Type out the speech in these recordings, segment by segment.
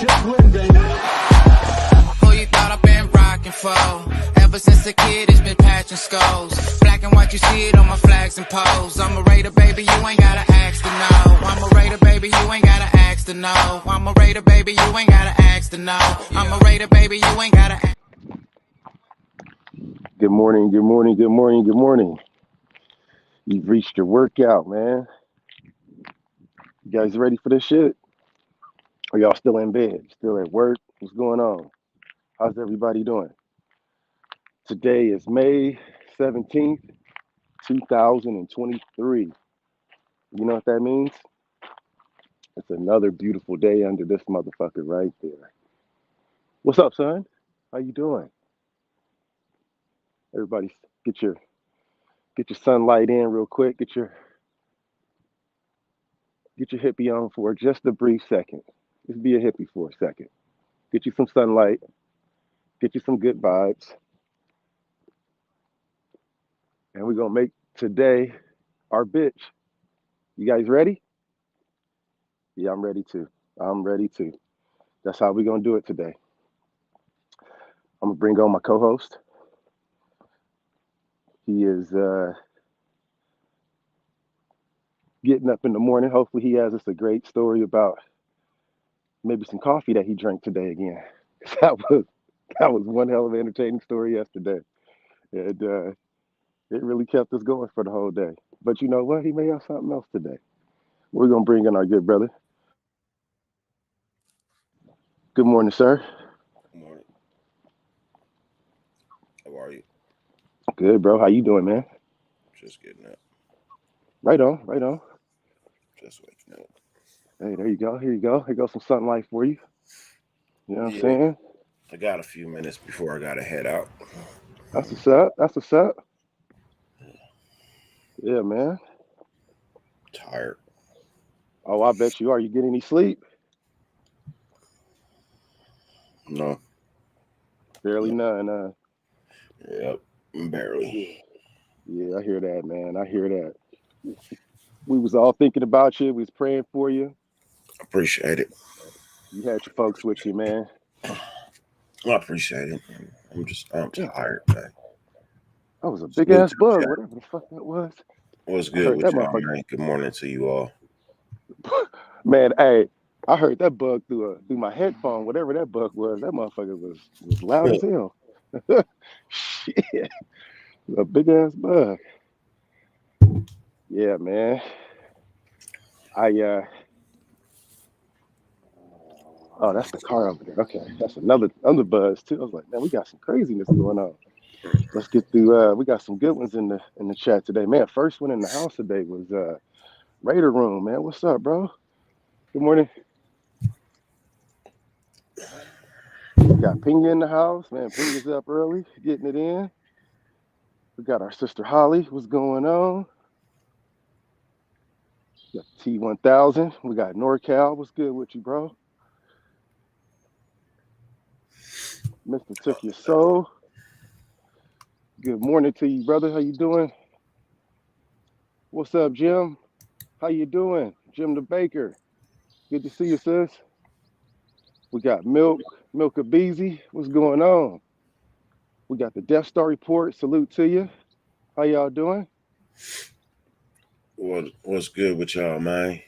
Who you thought I've been rocking for? Ever since a kid, it's been patching skulls. Black and white, you see it on my flags and poles. I'm a Raider, baby, you ain't gotta ask to know. I'm a Raider, baby, you ain't gotta ask to know. I'm a Raider, baby, you ain't gotta ask to know. I'm a Raider, baby, you ain't gotta ask. Good morning, good morning, good morning, good morning. You've reached your workout, man. You guys ready for this shit? Or y'all still in bed? Still at work? What's going on? How's everybody doing? Today is May 17th, 2023. You know what that means? It's another beautiful day under this motherfucker right there. What's up, son? How you doing? Everybody get your sunlight in real quick. Get your hippie on for just a brief second. Just be a hippie for a second. Get you some sunlight. Get you some good vibes. And we're going to make today our bitch. You guys ready? Yeah, I'm ready too. I'm ready too. That's how we're going to do it today. I'm going to bring on my co-host. He is getting up in the morning. Hopefully he has us a great story about maybe some coffee that he drank today again. That was one hell of an entertaining story yesterday. And it really kept us going for the whole day. But you know what? He may have something else today. We're going to bring in our good brother. Good morning, sir. Good morning. How are you? Good, bro. How you doing, man? Just getting up. Right on, right on. Just waking up. Hey, there you go. Here you go. Here goes some sunlight for you. You know what I'm saying? I got a few minutes before I got to head out. That's what's up. That's what's up. Yeah, man. Tired. Oh, I bet you are. You get any sleep? No. Barely none. Yep. Barely. Yeah, I hear that, man. I hear that. We was all thinking about you. We was praying for you. Appreciate it. You had your folks with you, man. I appreciate it. I'm tired, man. That was a big ass bug, whatever the fuck that was. What's I good heard with that y'all, motherfucker. man? Good morning to you all. Man, hey, I heard that bug through my headphone, whatever that bug was. That motherfucker was loud as hell. Shit, a big ass bug. Yeah, man. Oh, that's the car over there. Okay, that's another buzz too. I was like, man, we got some craziness going on. Let's get through. We got some good ones in the chat today, man. First one in the house today was Raider Room, man. What's up, bro? Good morning. We got Pinga in the house, man. Pinga's up early, getting it in. We got our sister Holly. What's going on? We got T1000. We got NorCal. What's good with you, bro? Mr. Took Your Soul. Good morning to you, brother. How you doing? What's up, Jim? How you doing? Jim the Baker. Good to see you, sis. We got Milka Beezy. What's going on? We got the Death Star report. Salute to you. How y'all doing? What's good with y'all, man?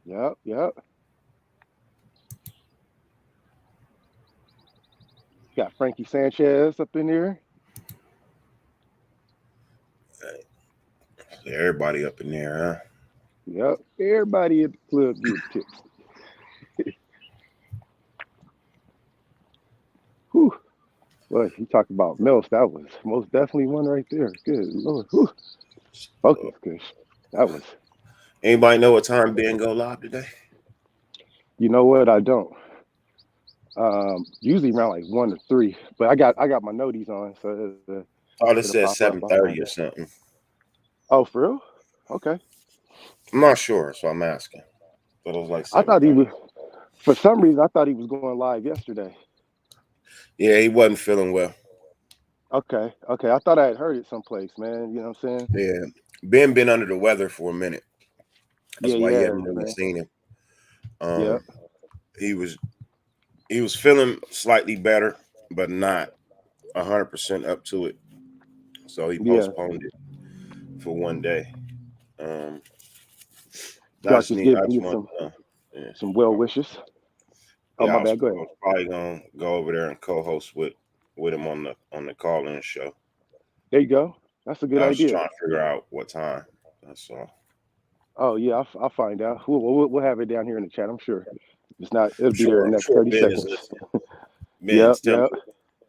Yep. Got Frankie Sanchez up in here. Everybody up in there, huh? Yep. Everybody at the club getting tips. Whew. Well, you talk about Mills. That was most definitely one right there. Good Lord. Whew. Focus, Kush. That was. Anybody know what time Ben go live today? You know what? I don't. Usually around like 1 or 3, but I got my noties on, so It says 7:30 or something. Oh, for real? Okay. I'm not sure, so I'm asking. But it was like 7:30. I thought he was. For some reason, I thought he was going live yesterday. Yeah, he wasn't feeling well. Okay. I thought I had heard it someplace, man. You know what I'm saying? Yeah. Ben been under the weather for a minute. That's why you haven't really man. seen him. Yeah. He was he was feeling slightly better, but not 100% up to it. So he Yeah. postponed it for one day. Um, Y'all just I giving just you want yeah, some well wishes. Oh, yeah. my bad. Go I ahead. was probably gonna go over there and co-host with him on the call-in show. There you go. That's a good I was idea. trying to figure out what time. That's all. Oh yeah, I'll find out. We'll have it down here in the chat. I'm sure. If it's not, it'll be there in I'm the next sure 30 Ben is seconds. listening. Ben, Yep, tell me yep,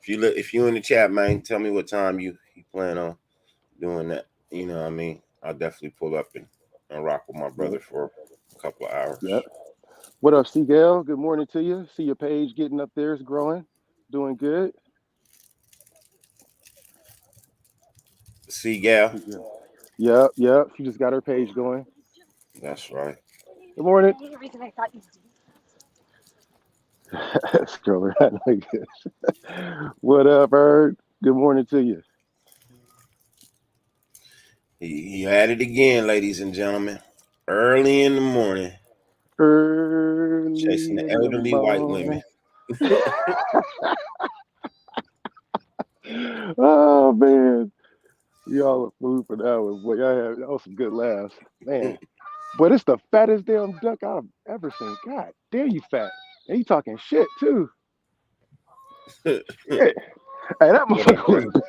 if you in the chat, man. Tell me what time you plan on doing that. You know what I mean? I'll definitely pull up and rock with my yep, brother for a couple of hours. yep. What up, Seagal? Good morning to you. See your page getting up there. It's growing. Doing good. See, Gal. Yeah. Yep, yep. She just got her page going. That's right. Good morning. Scroll around like this. What up, Bird? Good morning to you. He had it again, ladies and gentlemen. Early in the morning, chasing Early the in the elderly white women. morning. Oh man, y'all are food for that one. Boy, that was some good laughs, man. But it's the fattest damn duck I've ever seen. God damn, you fat. And you talking shit too. What Shit. Hey, that up, motherfucker Greg? was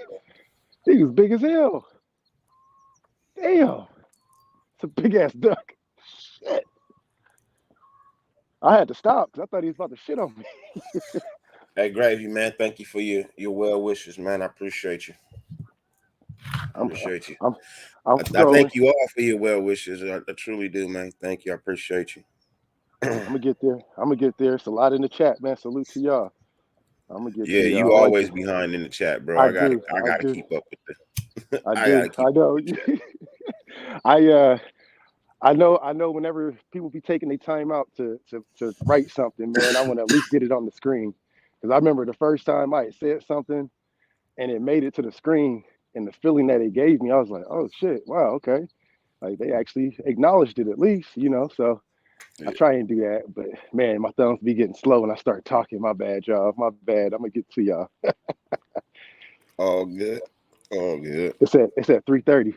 he was big as hell. Damn, it's a big ass duck. Shit. I had to stop because I thought he was about to shit on me. Hey, Gravy, man. Thank you for your well wishes, man. I appreciate you. I'm Appreciate you. I'm I'm I scrolling. thank you all for your well wishes. I truly do, man. Thank you. I appreciate you. I'm gonna get there. I'm gonna get there. It's a lot in the chat, man. Salute to y'all. I'm gonna get Yeah, to you y'all. I like always this. behind in the chat, bro. I I do. I gotta do. keep up with the I I do. gotta keep I up know. with the chat. I know whenever people be taking their time out to write something, man, I want to at least get it on the screen. Because I remember the first time I had said something and it made it to the screen and the feeling that it gave me, I was like, oh shit, wow, okay. Like they actually acknowledged it at least, so I Yeah. try and do that. But man, my thumbs be getting slow when I start talking. My bad, y'all. My bad. I'm gonna get to y'all. All good. All good. It's at 3:30.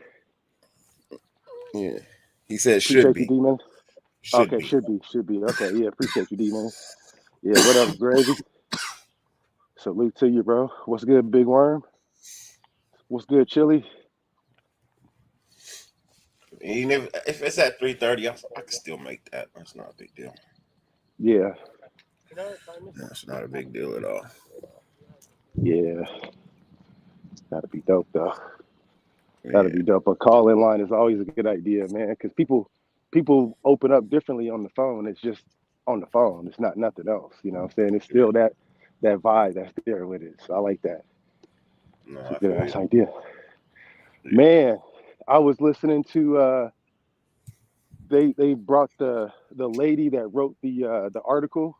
Yeah. He said should Appreciate you, be. D-Man. Should Okay, be. should be. Okay, yeah, appreciate you, D-Man. Yeah, what up, Gravy? Salute to you, bro. What's good, Big Worm? What's good, Chili? Even if it's at 3:30, I can still make that. That's not a big deal. Yeah, That's not a big deal at all. yeah. That'd be dope, though. That'd Yeah. be dope. A call in line is always a good idea, man, because people open up differently on the phone. It's just on the phone. It's not nothing else. You know what I'm saying? It's still that vibe that's there with it. So I like that. No, It's a I good feel ass you. idea. Yeah. Man, I was listening to they brought the lady that wrote the article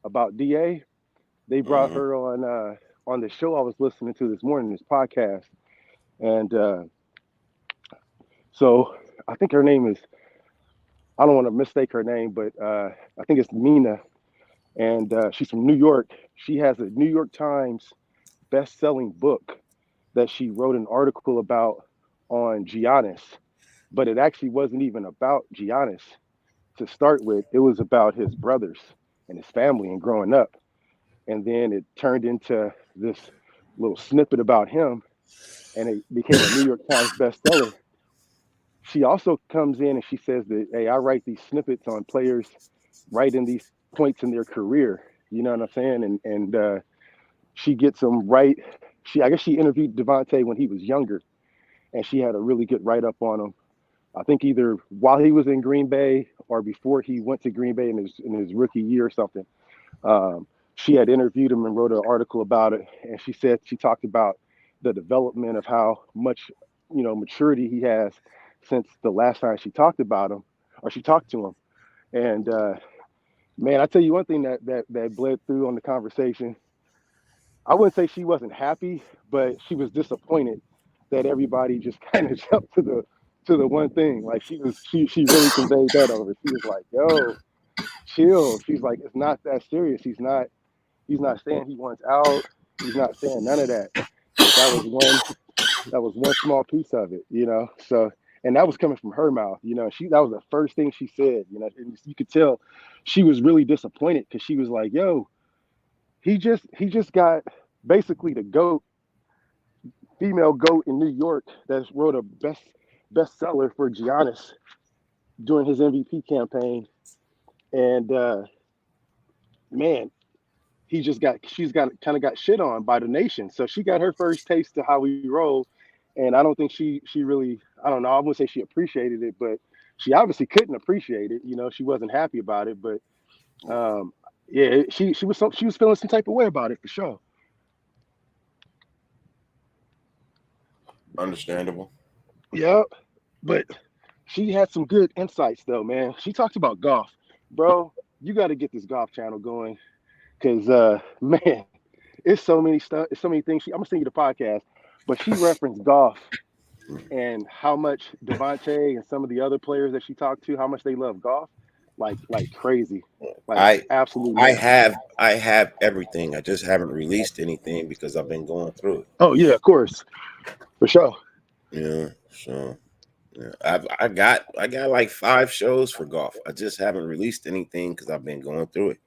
about DA. They brought Mm-hmm. her on the show I was listening to this morning, this podcast. And so I think her name is, I don't want to mistake her name, but I think it's Mina. And she's from New York. She has a New York Times best-selling book that she wrote an article about on Giannis, but it actually wasn't even about Giannis to start with. It was about his brothers and his family and growing up. And then it turned into this little snippet about him, and it became a New York Times bestseller. She also comes in and she says that, hey, I write these snippets on players right in these points in their career. You know what I'm saying? And she gets them right. I guess she interviewed Devontae when he was younger, and she had a really good write up on him. I think either while he was in Green Bay or before he went to Green Bay in his rookie year or something. Um, she had interviewed him and wrote an article about it, and she said she talked about the development of how much maturity he has since the last time she talked about him or she talked to him. And man, I tell you one thing that bled through on the conversation. I wouldn't say she wasn't happy, but she was disappointed that everybody just kind of jumped to the one thing. Like she really conveyed that over. She was like, "Yo, chill." She's like, "It's not that serious. He's not. He's not saying he wants out. He's not saying none of that. That was one. That was one small piece of it, you know. So, and that was coming from her mouth, you know. That was the first thing she said, you know. And you could tell she was really disappointed because she was like, "Yo, he just got basically the goat, female goat in New York that wrote a bestseller for Giannis during his MVP campaign, and man, she's got kind of got shit on by the nation. So she got her first taste of how we roll, and I don't think she really, I don't know, I wouldn't say she appreciated it, but she obviously couldn't appreciate it. You know, she wasn't happy about it, but um, yeah, she was feeling some type of way about it for sure. Understandable. Yeah, but she had some good insights though, man. She talked about golf, bro. You got to get this golf channel going because man, it's so many stuff, it's so many things. I'm gonna send you the podcast, but she referenced golf and how much Devontae and some of the other players that she talked to, how much they love golf, like crazy, like I absolute I madness. have I have everything. I just haven't released anything because I've been going through it. Oh yeah, of course, for sure. Yeah. So yeah, I got like 5 shows for golf. I just haven't released anything because I've been going through it.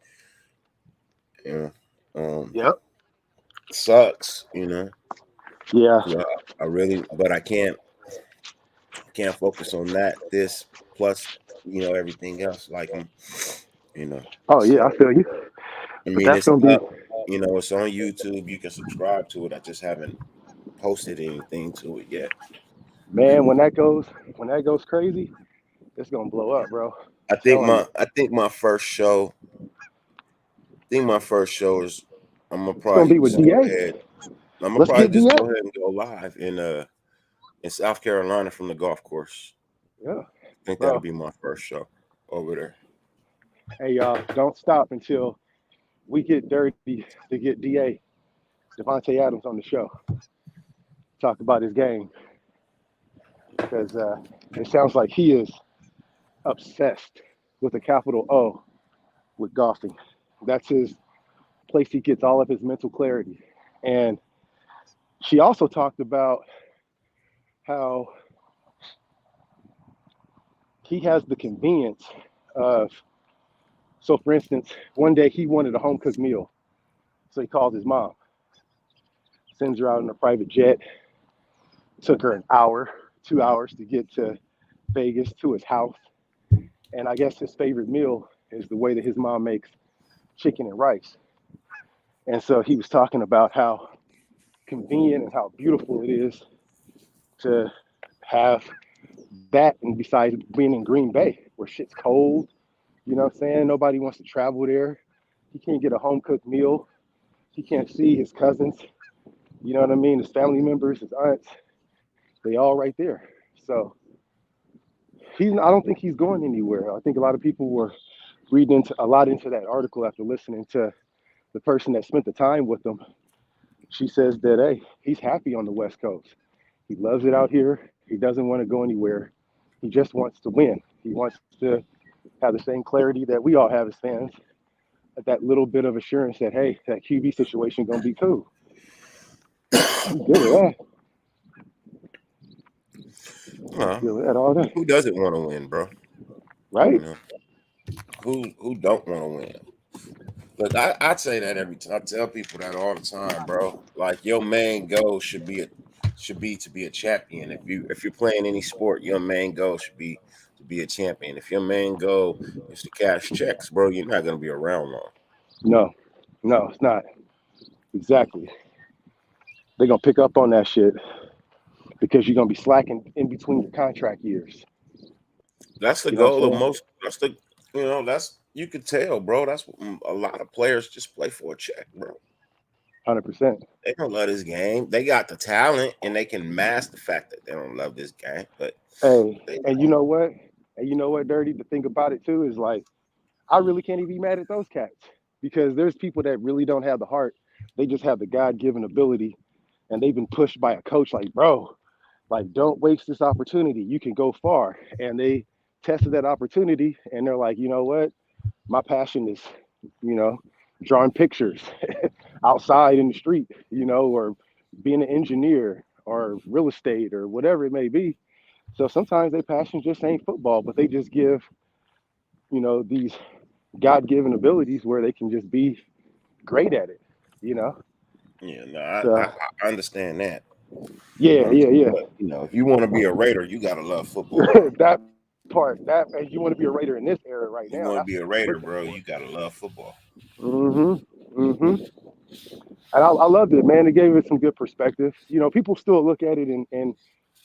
Yeah. Um, Yep. sucks, you know. Yeah. 'Cause I really, but I can't focus on that. This plus, everything else. Like you know. Oh yeah, I So feel you. I But mean, that's it's gonna be, up. It's on YouTube. You can subscribe to it. I just haven't posted anything to it yet. man. When that goes crazy, it's gonna blow up, bro. I I'm think telling my you, I think my first show. I think my first show is. I'm gonna it's gonna probably be with just go Da. ahead. I'm gonna Let's probably get just Da. go ahead and go live in South Carolina from the golf course. Yeah, I think that'll bro. be my first show over there. Hey y'all, don't stop until we get dirty to get Da Devontae Adams on the show. Talk about his game because it sounds like he is obsessed with a capital O with golfing. That's his place. He gets all of his mental clarity. And she also talked about how he has the convenience of, so for instance, one day he wanted a home cooked meal. So he called his mom, sends her out in a private jet, took her an hour, 2 hours to get to Vegas to his house. And I guess his favorite meal is the way that his mom makes chicken and rice. And so he was talking about how convenient and how beautiful it is to have that, and besides being in Green Bay where shit's cold, you know what I'm saying? Nobody wants to travel there. He can't get a home cooked meal. He can't see his cousins, you know what I mean? His family members, his aunts, they all right there. So I don't think he's going anywhere. I think a lot of people were reading into a lot into that article after listening to the person that spent the time with him. She says that, hey, he's happy on the West Coast. He loves it out here. He doesn't want to go anywhere. He just wants to win. He wants to have the same clarity that we all have as fans, that little bit of assurance that, hey, that QB situation gonna be cool. He's good with that. He's Uh, good with that all day, who doesn't want to win, bro? You right? know, who don't want to win? Look, I say that every time. I tell people that all the time, bro. Like your main goal should be to be a champion. If you're playing any sport, your main goal should be to be a champion. If your main goal is to cash checks, bro, you're not gonna be around long. No, no, it's not. Exactly. They're gonna pick up on that shit because you're gonna be slacking in between your contract years. That's the You know what goal I'm of saying? most. That's you could tell, bro. That's a lot of players just play for a check, bro. 100%. They don't love this game. They got the talent and they can mask the fact that they don't love this game, but Hey, they and you don't. know what? And you know what, Dirty? The thing about it too is like I really can't even be mad at those cats because there's people that really don't have the heart. They just have the God-given ability, and they've been pushed by a coach like, bro, like don't waste this opportunity. You can go far. And they tested that opportunity, and they're like, you know what? My passion is, you know, drawing pictures outside in the street, or being an engineer or real estate or whatever it may be. So sometimes their passion just ain't football, but they just give, these God-given abilities where they can just be great at it, you know. Yeah, no, So I understand that. yeah, yeah, But if you want to be a Raider, you gotta love football, yeah. bro. that and you want to be a Raider in this era right You now. want to That's be what a you're Raider, looking bro. for. You gotta love football. Mm-hmm. And I loved it, man. It gave it some good perspective. People still look at it and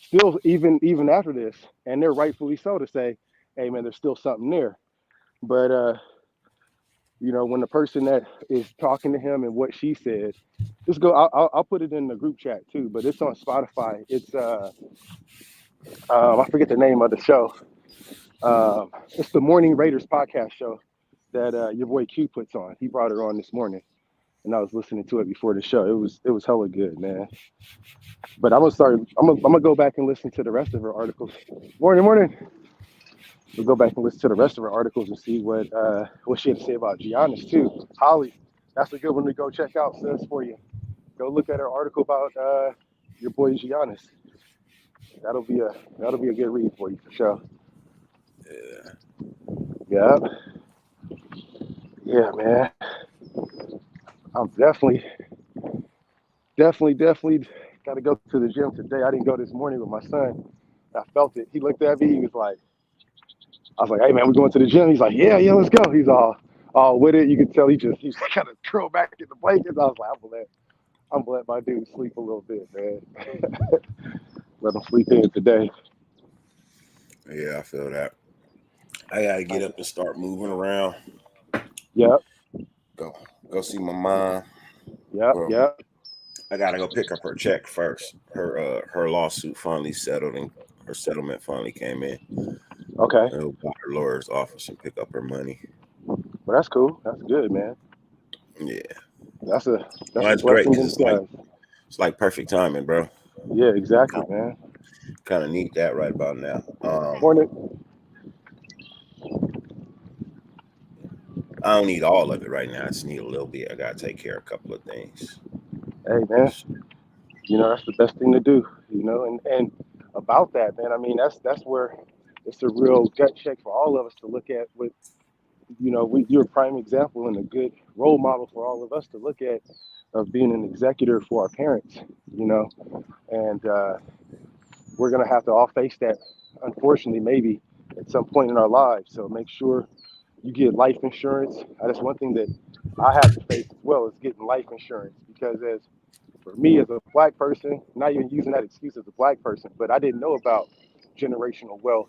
still even after this, and they're rightfully so to say, hey man, there's still something there. But when the person that is talking to him and what she said, just go. I'll put it in the group chat too. But it's on Spotify. It's I forget the name of the show. It's the Morning Raiders podcast show that your boy Q puts on. He brought her on this morning, and I was listening to it before the show. It was hella good, man. But I'm gonna start. I'm gonna go back and listen to the rest of her articles. Morning, morning. We'll go back and listen to the rest of her articles and see what she had to say about Giannis too. Holly, that's a good one to go check out, sis, for you. Go look at her article about your boy Giannis. That'll be a good read for you for sure. Yeah. Yeah, yeah, man. I'm definitely got to go to the gym today. I didn't go this morning with my son. I felt it. He looked at me. He was like, I was like, hey man, we going to the gym. He's like, yeah, let's go. He's all with it. You could tell he's kind of curled back in the blankets. I was like, I'm gonna let my dude sleep a little bit, man. Let him sleep in today. Yeah, I feel that. I gotta get up and start moving around. Yep, Go see my mom. yep, Well, yep. I gotta go pick up her check first. Her lawsuit finally settled and her settlement finally came in. Okay, I'll go to her lawyer's office and pick up her money. well that's cool. That's good, man. Yeah, That's a well, that's a that's great blessing in because disguise. it's like perfect timing, bro. Yeah, exactly, man. Kind of need that right about now. Morning. I don't need all of it right now. I just need a little bit. I gotta take care of a couple of things. Hey, man. That's the best thing to do. And about that, man. I mean, that's where it's a real gut check for all of us to look at. You're a prime example and a good role model for all of us to look at of being an executor for our parents. You know, and we're gonna have to all face that, unfortunately, maybe at some point in our lives. So make sure you get life insurance. That's one thing that I have to face as well is getting life insurance because as for me as a black person, not even using that excuse as a black person, but I didn't know about generational wealth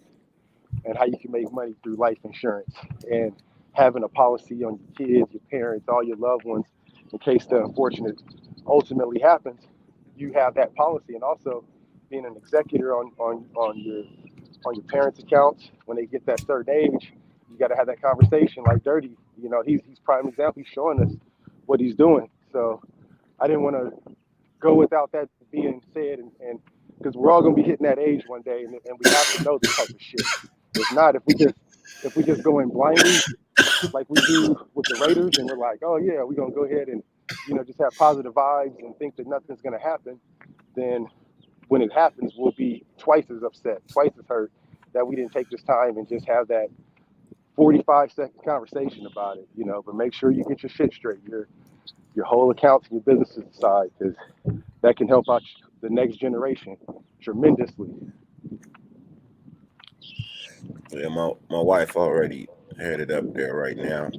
and how you can make money through life insurance and having a policy on your kids, your parents, all your loved ones, in case the unfortunate ultimately happens, you have that policy. And also being an executor on your parents' accounts when they get that certain age, you got to have that conversation like Dirty. He's prime example. He's showing us what he's doing. So I didn't want to go without that being said, and because we're all gonna be hitting that age one day, and we have to know this type of shit. If not, if we just go in blindly like we do with the Raiders, and we're like, oh yeah, we're gonna go ahead and just have positive vibes and think that nothing's gonna happen, then when it happens, we'll be twice as upset, twice as hurt that we didn't take this time and just have that 45-second conversation about it. But make sure you get your shit straight, your whole accounts and your businesses aside, because that can help out the next generation tremendously. Yeah, my wife already headed up there right now.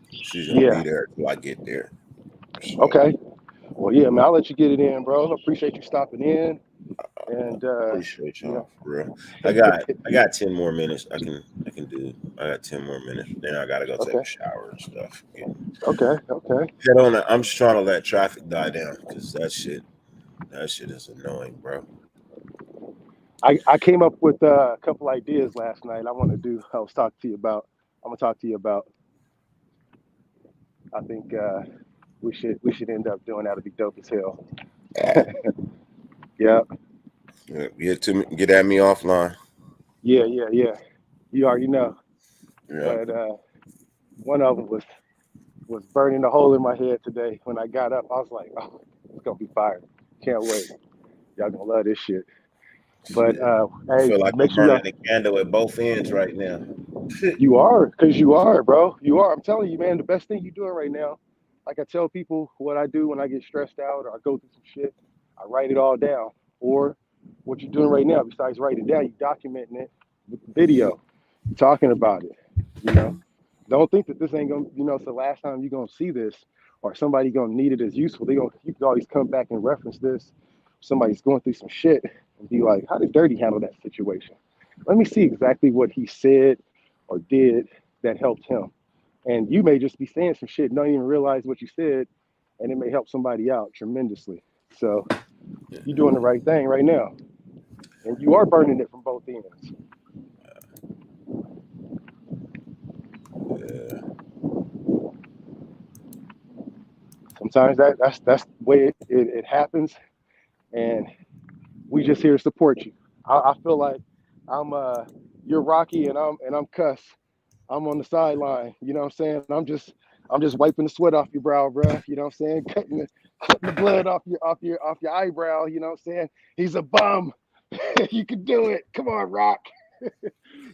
She's gonna Yeah. be there till I get there. So Okay. Well, yeah, man. I'll let you get it in, bro. I appreciate you stopping in, and appreciate y'all for real. I got 10 more minutes. I can do. I got 10 more minutes. Then I gotta go take Okay. a shower and stuff. Okay. Head on. I'm just trying to let traffic die down because that shit is annoying, bro. I came up with a couple ideas last night. I was talking to you about. I'm gonna talk to you about. I think we should end up doing that'll be dope as hell. Yeah. Get at me offline. Yeah. You already know. Yeah. But one of them was was burning a hole in my head today. When I got up, I was like, oh, it's gonna be fire. Can't wait. Y'all gonna love this shit. But Shit. I hey, feel like make I'm sure y'all burning the candle at both ends right now. you are, because you are, bro. You are. I'm telling you, man, the best thing you're doing right now, like I tell people what I do when I get stressed out or I go through some shit, I write it all down. Or what you're doing right now, besides writing it down, you're documenting it with the video. You're talking about it. You know, don't think that this ain't gonna, it's the last time you're gonna see this or somebody gonna need it as useful. You can always come back and reference this. Somebody's going through some shit and be like, how did Dirty handle that situation? Let me see exactly what he said or did that helped him. And you may just be saying some shit, don't even realize what you said, and it may help somebody out tremendously. So you're doing the right thing right now. And you are burning it from both ends. Yeah. Sometimes that's the way it happens, and we just here to support you. I feel like I'm you're Rocky and I'm Cuss. I'm on the sideline. You know what I'm saying? I'm just wiping the sweat off your brow, bro. You know what I'm saying? Cutting the blood off your eyebrow. You know what I'm saying? He's a bum. You can do it. Come on, Rock.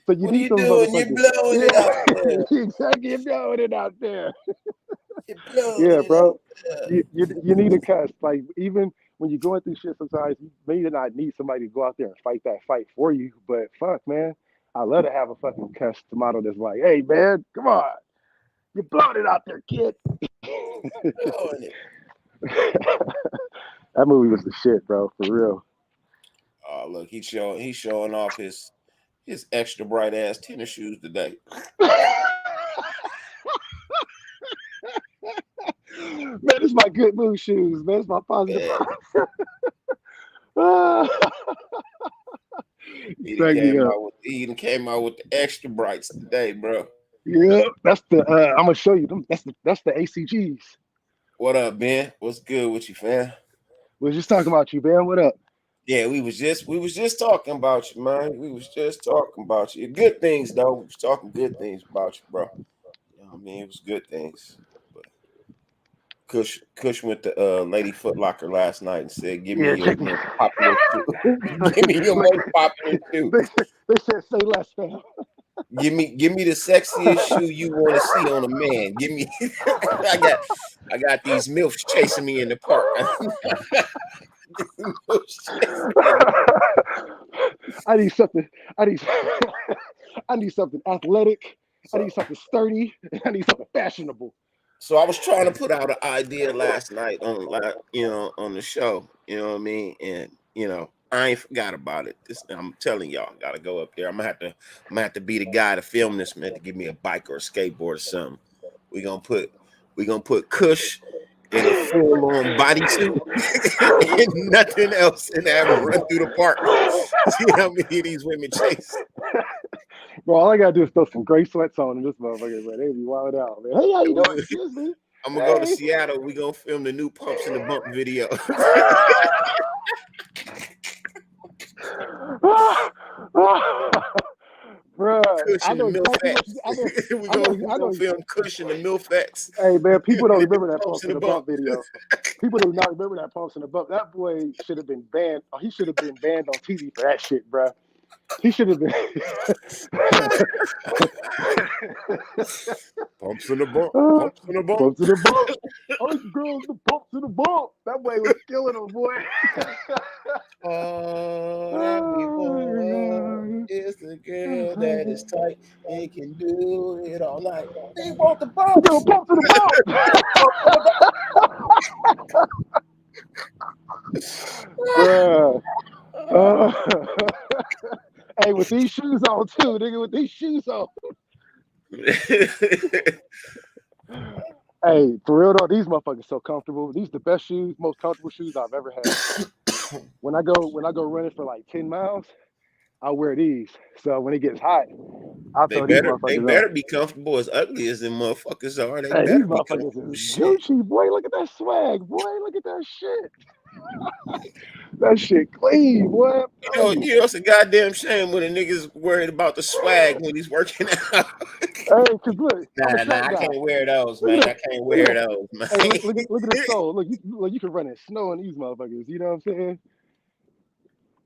So you What are need you those doing? You're motherfuckers. blowing it out there. Yeah, exactly. You're blowing it out there. You're blowing Yeah, it out bro. there. You need a cuss. Like even when you're going through shit, sometimes you may not need somebody to go out there and fight that fight for you. But fuck, man, I love to have a fucking cuss tomato that's like, hey, man, come on, you blowing it out there, kid. Blowing it. That movie was the shit, bro, for real. Oh, look, he's showing off his extra bright ass tennis shoes today. Man, this is my good mood shoes, man. It's my positive. Yeah. He done Crack me up. came out with the extra brights today, bro. Yeah, that's the. I'm gonna show you them. That's the ACGs. What up, Ben? What's good with you, fam? We was just talking about you, man. What up? Yeah, we was just talking about you, man. We was just talking about you. Good things, though. We was talking good things about you, bro. You know what I mean? It was good things. But Kush went to Lady Foot Locker last night and said, "Give me Yeah, your check me. most popular shoe. Give me your most popular shoe. They said say less, fam. Give me the sexiest shoe you want to see on a man. Give me. I got these milfs chasing me in the park. I need something. I need. I need something athletic. I need something sturdy. And I need something fashionable. So I was trying to put out an idea last night on the show. You know what I mean? And I ain't forgot about it. I'm telling y'all, gotta go up there. I'm gonna have to be the guy to film this, man, to give me a bike or a skateboard or something. We gonna put Kush in a full-on bodysuit and nothing else, and have him run through the park. See how many of these women chase. Bro, all I gotta do is throw some gray sweats on in this motherfucker, man. They be wild out, man. Hey, how you doing? Excuse me. I'm gonna go to Seattle. We gonna film the new Pumps in the Bump video. Bruh, I Cushion know the exactly what Milfettes. you, we I know, gonna film Cushion the Milfettes. Hey man, people don't and the remember that Pumps Pumps in in the the Bump Bump. video. People do not remember that Pumps in the Bump. That boy should have been banned. Oh, he should have been banned on TV for that shit, bruh. He should have been. Pumps in the Bump. Uh, Pumps in the Bump. Pumps in the Bump. Oh, girls, the Pumps in the Bump. That boy was killing him, boy. All that we want is the girl that is tight and can do it all night. They want the Give him bumps. Pumps in the Bump. Bruh. Hey, with these shoes on too, nigga. With these shoes on. Hey, for real though, these motherfuckers so comfortable. These the best shoes, most comfortable shoes I've ever had. When I go running for like 10 miles, I wear these. So when it gets hot, I'll They throw these they motherfuckers on. better be comfortable. As ugly as them motherfuckers are, they Hey, these better be motherfuckers comfortable. is Shit. Gucci, boy. Look at that swag, boy. Look at that shit. That shit clean, boy. I'm telling you. It's a goddamn shame when a nigga's worried about the swag when he's working out. Hey, cause look, I'm a Nah, track I guy. can't wear those, Look man. at I that. can't Look at wear that. those, man. Hey, look at the soul. Look, you can run in snow in these motherfuckers. You know what I'm saying?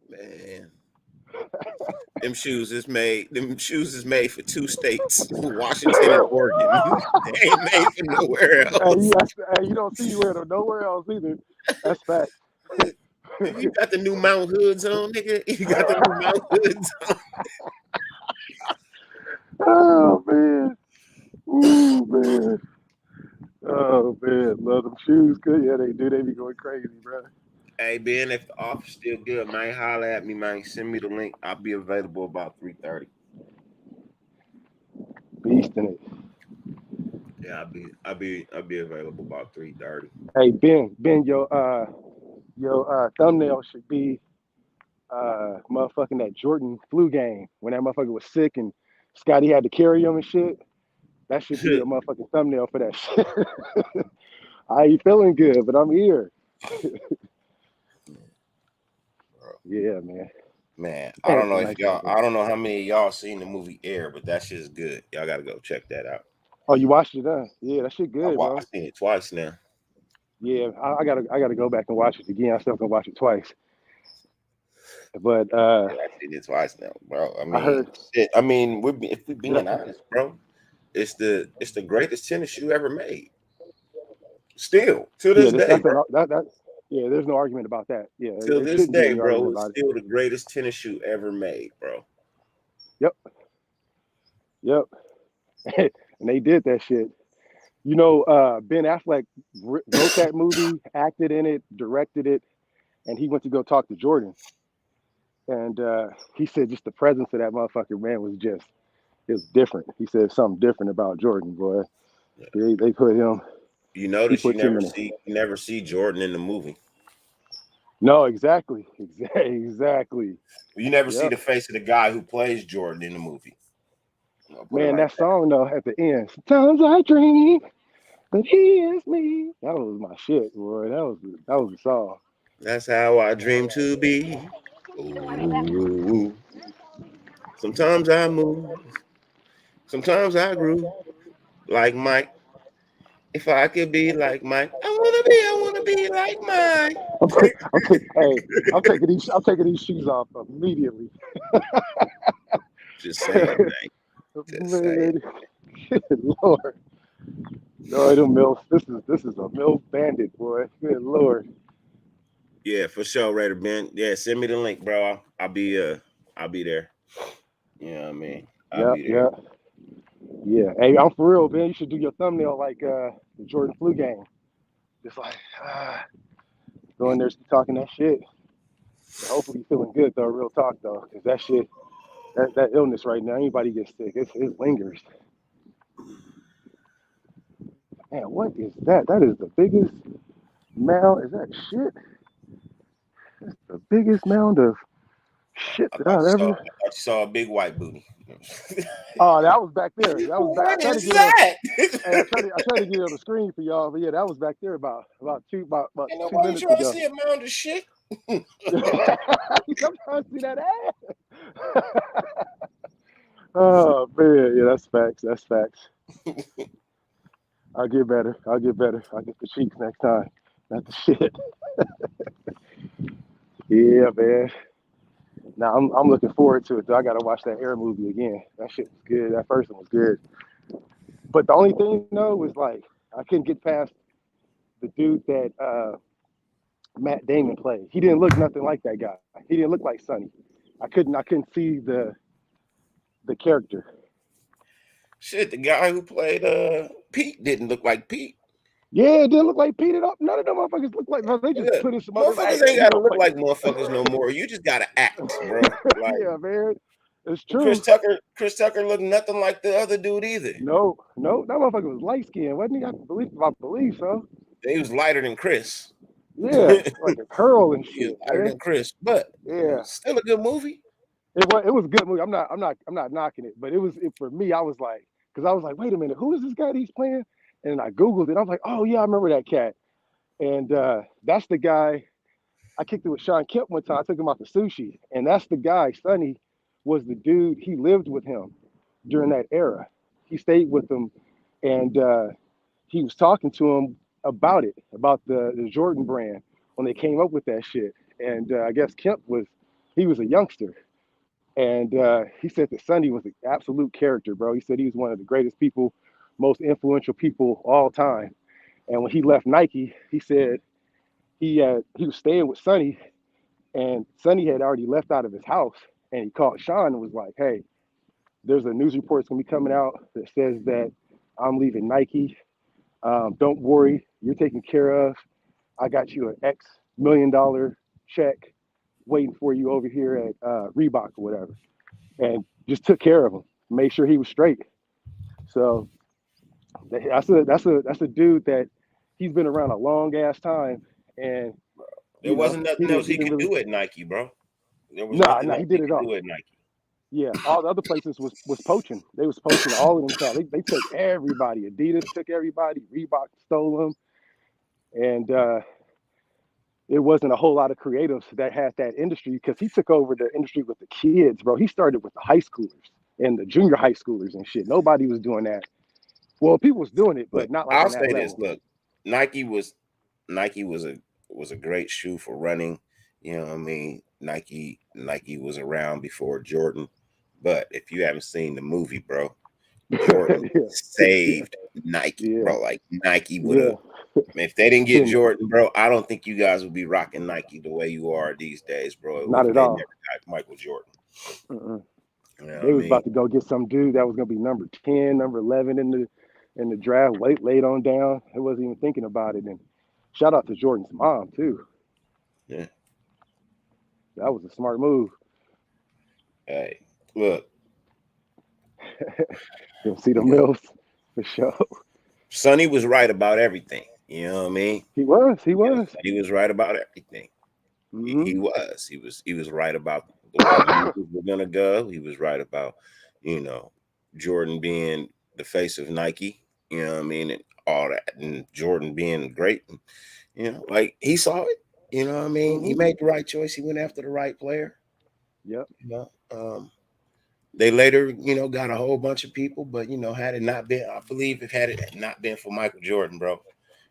Man, them shoes is made. Them shoes is made for two states, Washington and Oregon. They ain't made for nowhere else. Hey, you don't see you wearing them nowhere else either. That's fact. You got the new Mount Hoods on, nigga. You got the new Mount Hoods on. Oh man. Ooh man. Oh man. Love them shoes. Good. Yeah, they do. They be going crazy, bro. Hey, Ben, if the offer's still good, man, holler at me, man. Send me the link. I'll be available about 3:30. Beast in it. Yeah, I'll be available about 3:30. Hey Ben, your thumbnail should be motherfucking that Jordan flu game when that motherfucker was sick and Scotty had to carry him and shit. That should be your motherfucking thumbnail for that shit. I ain't feeling good, but I'm here. Yeah, man. Man, I Man, don't it's a know if nice day, y'all, bro. I don't know how many of y'all seen the movie Air, but that shit's good. Y'all gotta go check that out. Oh, you watched it, huh? Yeah, that shit good, I bro. seen it twice now. Yeah, I gotta go back and watch it again. I still can watch it twice. But Yeah, I seen it twice now, bro. I I mean, heard shit. I mean, if we did I, being honest, bro, it's the greatest tennis shoe ever made. Still to yeah, this day, bro. yeah, there's no argument about that. Yeah, To there this shouldn't be day, any argument bro, it's about it. still the greatest tennis shoe ever made, bro. Yep, yep. And they did that shit. You know, Ben Affleck wrote that movie, acted in it, directed it, and he went to go talk to Jordan. And he said just the presence of that motherfucker, man, it was different. He said something different about Jordan, boy. Yeah. They put him, You he notice puts him in a, you never see Jordan in the movie. no, exactly. Exactly. You never see Yep. the face of the guy who plays Jordan in the movie. I'll put it Man, like that song though at the end, sometimes I dream that he is me. That was my shit, boy. That was the song. that's how I dream to be. Ooh. Sometimes I move, sometimes I groove like Mike. If I could be like Mike, I wanna be like Mike. Hey, I'm taking these shoes off immediately. Just saying, man. Just saying. Man, good Lord. No, them milf. This is a milf bandit, boy. Good Lord. Yeah, for sure, Raider Ben. Yeah, send me the link, bro. I'll be there. You know what I mean? I'll Yep, be there. yep, yeah. Hey, I'm for real, man. You should do your thumbnail like the Jordan flu game. Just like going there talking that shit. But hopefully you feeling good though, real talk though, because that shit, that illness right now, anybody gets sick, it lingers. Man, what is that? That is the biggest mound. Is that shit? That's the biggest mound of shit that I've I ever. thought you saw a big white booty. Oh, that was back there. That was back. I What tried to is get it on. that? Hey, I tried to get it on the screen for y'all, but yeah, that was back there about Ain't two nobody minutes trying to ago. see a mound of shit. I'm trying to see that ass. Oh man, yeah, that's facts. That's facts. I'll get better. I'll get better. I'll get the cheeks next time. Not the shit. Yeah, man. Now I'm looking forward to it though. I gotta watch that Air movie again. That shit was good. That first one was good. But the only thing though was like I couldn't get past the dude that Matt Damon played. He didn't look nothing like that guy. He didn't look like Sonny. I couldn't see the character. Shit, the guy who played Pete didn't look like Pete. Yeah, it didn't look like Pete at all. None of them motherfuckers look like. They just Yeah. put in some other. Like, Motherfuckers ain't he gotta gonna look play. like motherfuckers no more. You just gotta act, bro. Like Yeah, man, it's Chris true. Tucker looked nothing like the other dude either. No, no, that motherfucker was light skinned, wasn't he? I believe so. He was lighter than Chris. Yeah, like a curl and He was shit, lighter man. than Chris, but Yeah, still a good movie. it was a good movie. I'm not knocking it, but for me. I was like, because I was like, wait a minute, who is this guy that he's playing? And I googled it. I was like, oh yeah, I remember that cat. And that's the guy. I kicked it with Sean Kemp one time. I took him out to sushi, and that's the guy. Sonny was the dude. He lived with him during that era. He stayed with him, and he was talking to him about the Jordan brand when they came up with that shit. And I guess Kemp he was a youngster, and he said that Sonny was an absolute character, bro. He said he was one of the greatest people, most influential people all time. And when he left Nike, he said he was staying with Sonny, and Sonny had already left out of his house, and he called Sean and was like, "Hey, there's a news report that's gonna be coming out that says that I'm leaving Nike. Don't worry, you're taken care of. I got you an X $1 million check waiting for you over here at Reebok or whatever," and just took care of him, made sure he was straight. So that's a dude that he's been around a long ass time, and There wasn't nothing else he he didn't could really. do at Nike, bro. There was Nah, nothing else he he did it could all. do at Nike. Yeah, all the other places was poaching. They was poaching all of them cats. They took everybody. Adidas took everybody. Reebok stole them, and it wasn't a whole lot of creatives that had that industry because he took over the industry with the kids, bro. He started with the high schoolers and the junior high schoolers and shit. Nobody was doing that. Well, people was doing it, Look, but not like I'll on that say this. level. Look, Nike was a great shoe for running. You know what I mean? Nike was around before Jordan. But if you haven't seen the movie, bro, Jordan Yeah, saved Nike, yeah, bro. Like Nike would yeah. have, if they didn't get Couldn't, Jordan, bro, I don't think you guys would be rocking Nike the way you are these days, bro. not If at they all. never got Michael Jordan. Mm-mm. You know what They I was mean? about to go get some dude that was gonna be number 10, number 11 in the draft, late on down. I wasn't even thinking about it. And shout out to Jordan's mom too. Yeah. That was a smart move. Hey, look, You'll see the you know, Mills for sure. Sonny was right about everything. You know what I mean? He was. He You know, was. he was right about everything. Mm-hmm. He was right about the way the movies were gonna go. He was right about, you know, Jordan being the face of Nike, you know what I mean, and all that, and Jordan being great. You know, like he saw it, you know what I mean? He Mm-hmm. made the right choice. He went after the right player, Yep. you know. They later, you know, got a whole bunch of people, but you know, had it not been, I believe if had it not been for Michael Jordan, bro,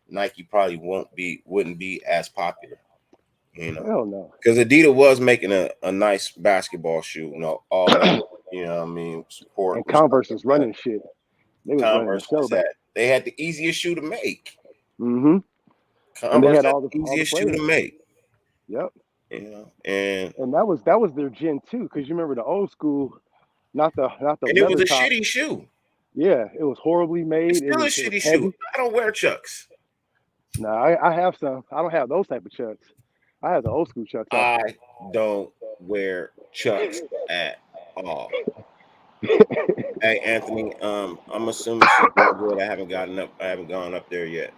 Nike probably wouldn't be as popular, you know. Hell no. Because Adidas was making a nice basketball shoe, you know, all metal, you know what I mean, support And and stuff Converse like was that. running shit. They was running the Converse show was back. that they had the easiest shoe to make. Mm-hmm. And they Converse had had all the the easiest shoe to players. make, Yep. you know, and And that was their gen too, because you remember the old school, not the it was leather a top. shitty shoe. Yeah, it was horribly It's made. It still a was shitty shoe. heavy. I don't wear Chucks. No, I have some. I don't have those type of chucks. I have the old school chucks though. I don't wear Chucks at all. Hey Anthony, I'm assuming she's doing good. I haven't gone up there yet.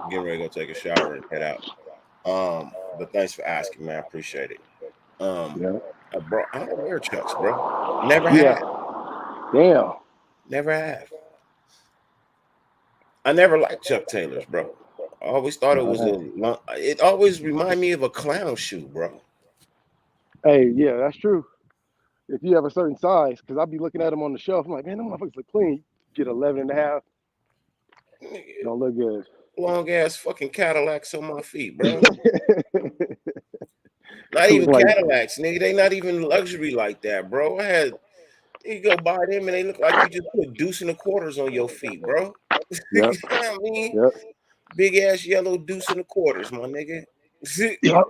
I'm getting ready to go take a shower and head out. But thanks for asking, man. I appreciate it. Um, Yeah. bro, I don't wear Chucks, bro. Never Yeah. have. Damn. Never have. I never liked Chuck Taylors, bro. I always thought it was No, it always reminded me of a clown shoe, bro. hey, yeah, that's true. If you have a certain size, because I'll be looking at them on the shelf, I'm like, man, them motherfuckers look clean. Get 11 and a half, Nigga, don't look good. long ass fucking Cadillacs on my feet, bro. Not Look even like, Cadillacs, nigga. They not even luxury like that, bro. You go buy them and they look like you just put deuce and a quarters on your feet, bro. You yep, know what I mean? yep, Big ass yellow deuce and a quarters, my nigga. yep.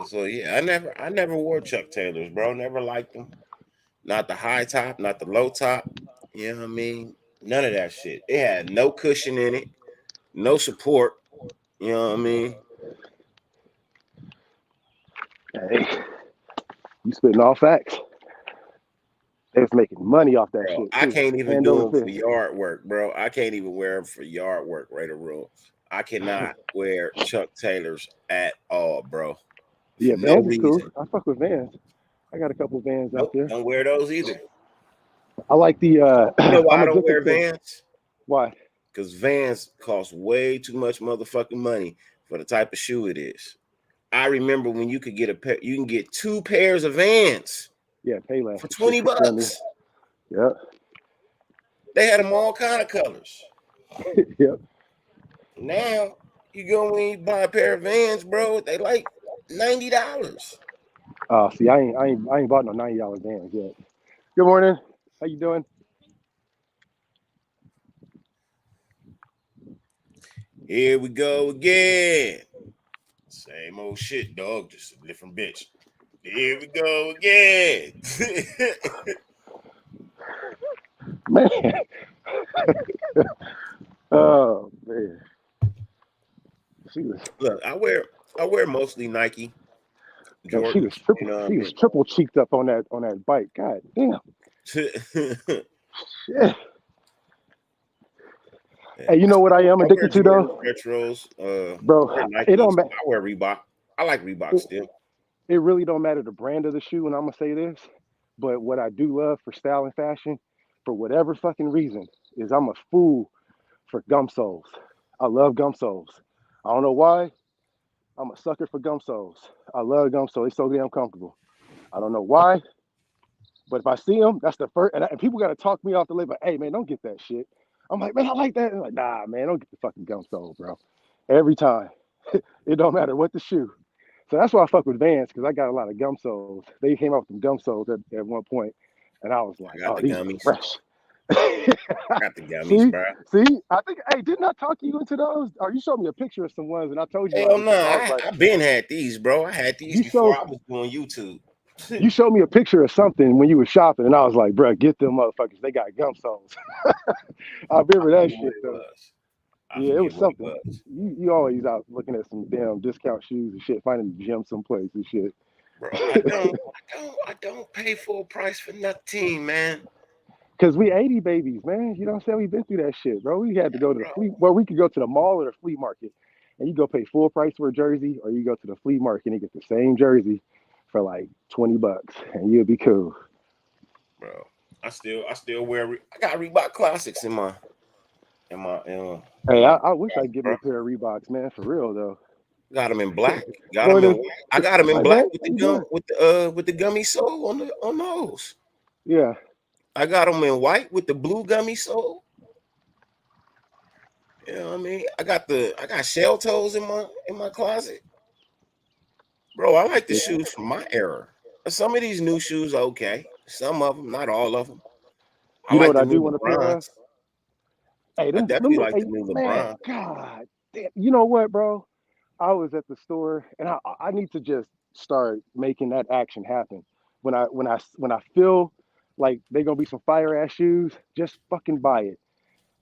So yeah, I never wore Chuck Taylors, bro. Never liked them. Not the high top, not the low top. You know what I mean? None of that shit. It had no cushion in it, no support. You know what I mean? Hey, you spitting all facts. They was making money off that Bro, shit I too, can't even hand do over them for fist. yard work, bro. I can't even wear them for yard work, Raider Rule. I cannot wear Chuck Taylors at all, bro. For Yeah, no Vans is cool. reason. I fuck with Vans. I got a couple of Vans out Nope, there. don't wear those either. I like the. You know why I'm I a don't good wear to Vans? why? because Vans cost way too much motherfucking money for the type of shoe it is. I remember when you could get a pair, you can get 2 pairs of Vans Yeah, Payless for and shit for $20. Yep. They had them all kind of colors. Yep. Now you go and you buy a pair of Vans, bro. They like $90. See, I ain't bought no $90 Vans yet. Good morning. How you doing? Here we go again. Same old shit, dog. Just a different bitch. Here we go again. Man. Oh man. She was Look, I wear mostly Nike, man, Jordans. You know what I mean? triple cheeked up on that bike. God damn. Shit. Hey, you know what I am I wear addicted to Jordan though? retros. Bro, I wear it Nikes. don't matter. I wear Reebok. I like Reebok still. It really don't matter the brand of the shoe, and I'm gonna say this, but what I do love for style and fashion, for whatever fucking reason, is I'm a fool for gum soles. I love gum soles. I don't know why. I'm a sucker for gum soles. I love gum soles. They're so damn comfortable. I don't know why, but if I see them, that's the first. And people got to talk me off the lid, like, hey, man, don't get that shit. I'm like, man, I like that. And like, nah, man, don't get the fucking gum sole, bro. Every time. It don't matter what the shoe. So that's why I fuck with Vans, because I got a lot of gum soles. They came out with some gum soles at one point, and I was I like, got oh, the these are gummies. fresh. I got the gummies, see, bro. see, I think, hey, didn't I talk you into those? Or you showed me a picture of some ones, and I told you about Hell them no, shits. I was like, I been had these, bro. I had these you before showed I was doing YouTube. you showed me a picture of something when you were shopping, and I was like, bro, get them motherfuckers. They got gum soles. I I remember that forget what shit it though. was. I Yeah, it was forget what it something. was, You always out looking at some damn discount shoes and shit, finding the gym someplace and shit. bro. I don't pay full price for nothing, man. Cause we 80 babies, man. You know what I'm saying? We've been through that shit, bro. We had to go to the Bro, flea. Well, we could go to the mall or the flea market, and you go pay full price for a jersey, or you go to the flea market and you get the same jersey for like $20, and you'll be cool. bro. I still wear. I got Reebok Classics in Hey, my I wish I'd closet, get me bro. a pair of Reeboks, man, for real though. Got them in black. Got them in Morning, white. I got them in hi black man, with how the you gum doing? with the gummy sole on those. Yeah, I got them in white with the blue gummy sole. You know what I mean? I got shell toes in my closet. Bro, I like the yeah. shoes from my era. Some of these new shoes are okay. Some of them, not all of them. I You know like what the I new do want a pair of? LeBrons. Hey, I them definitely like the hey, new man, LeBron. God damn. You know what, bro? I was at the store, and I need to just start making that action happen. When I feel like they're gonna be some fire ass shoes, just fucking buy it.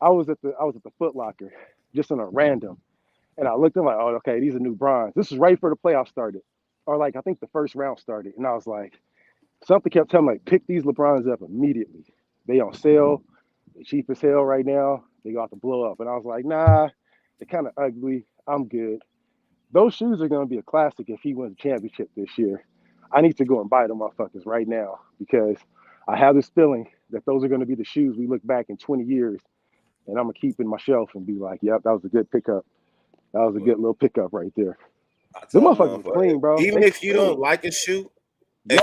I was at the Foot Locker, just on a random, and I looked. I'm like, oh, okay, these are new bronze. This is right before the playoffs started, or like I think the first round started, and I was like, something kept telling me like, pick these LeBrons up immediately. They on sale. They're cheap as hell right now. They got to blow up, and I was like, nah, they're kind of ugly. I'm good. Those shoes are going to be a classic if he wins the championship this year. I need to go and buy them motherfuckers right now because I have this feeling that those are going to be the shoes we look back in 20 years and I'm going to keep in my shelf and be like, yep, that was a good pickup. That was a But good little pickup right there. I The tell motherfuckers are motherfuckers, clean, bro. even They if you don't clean. like a shoe, Yes.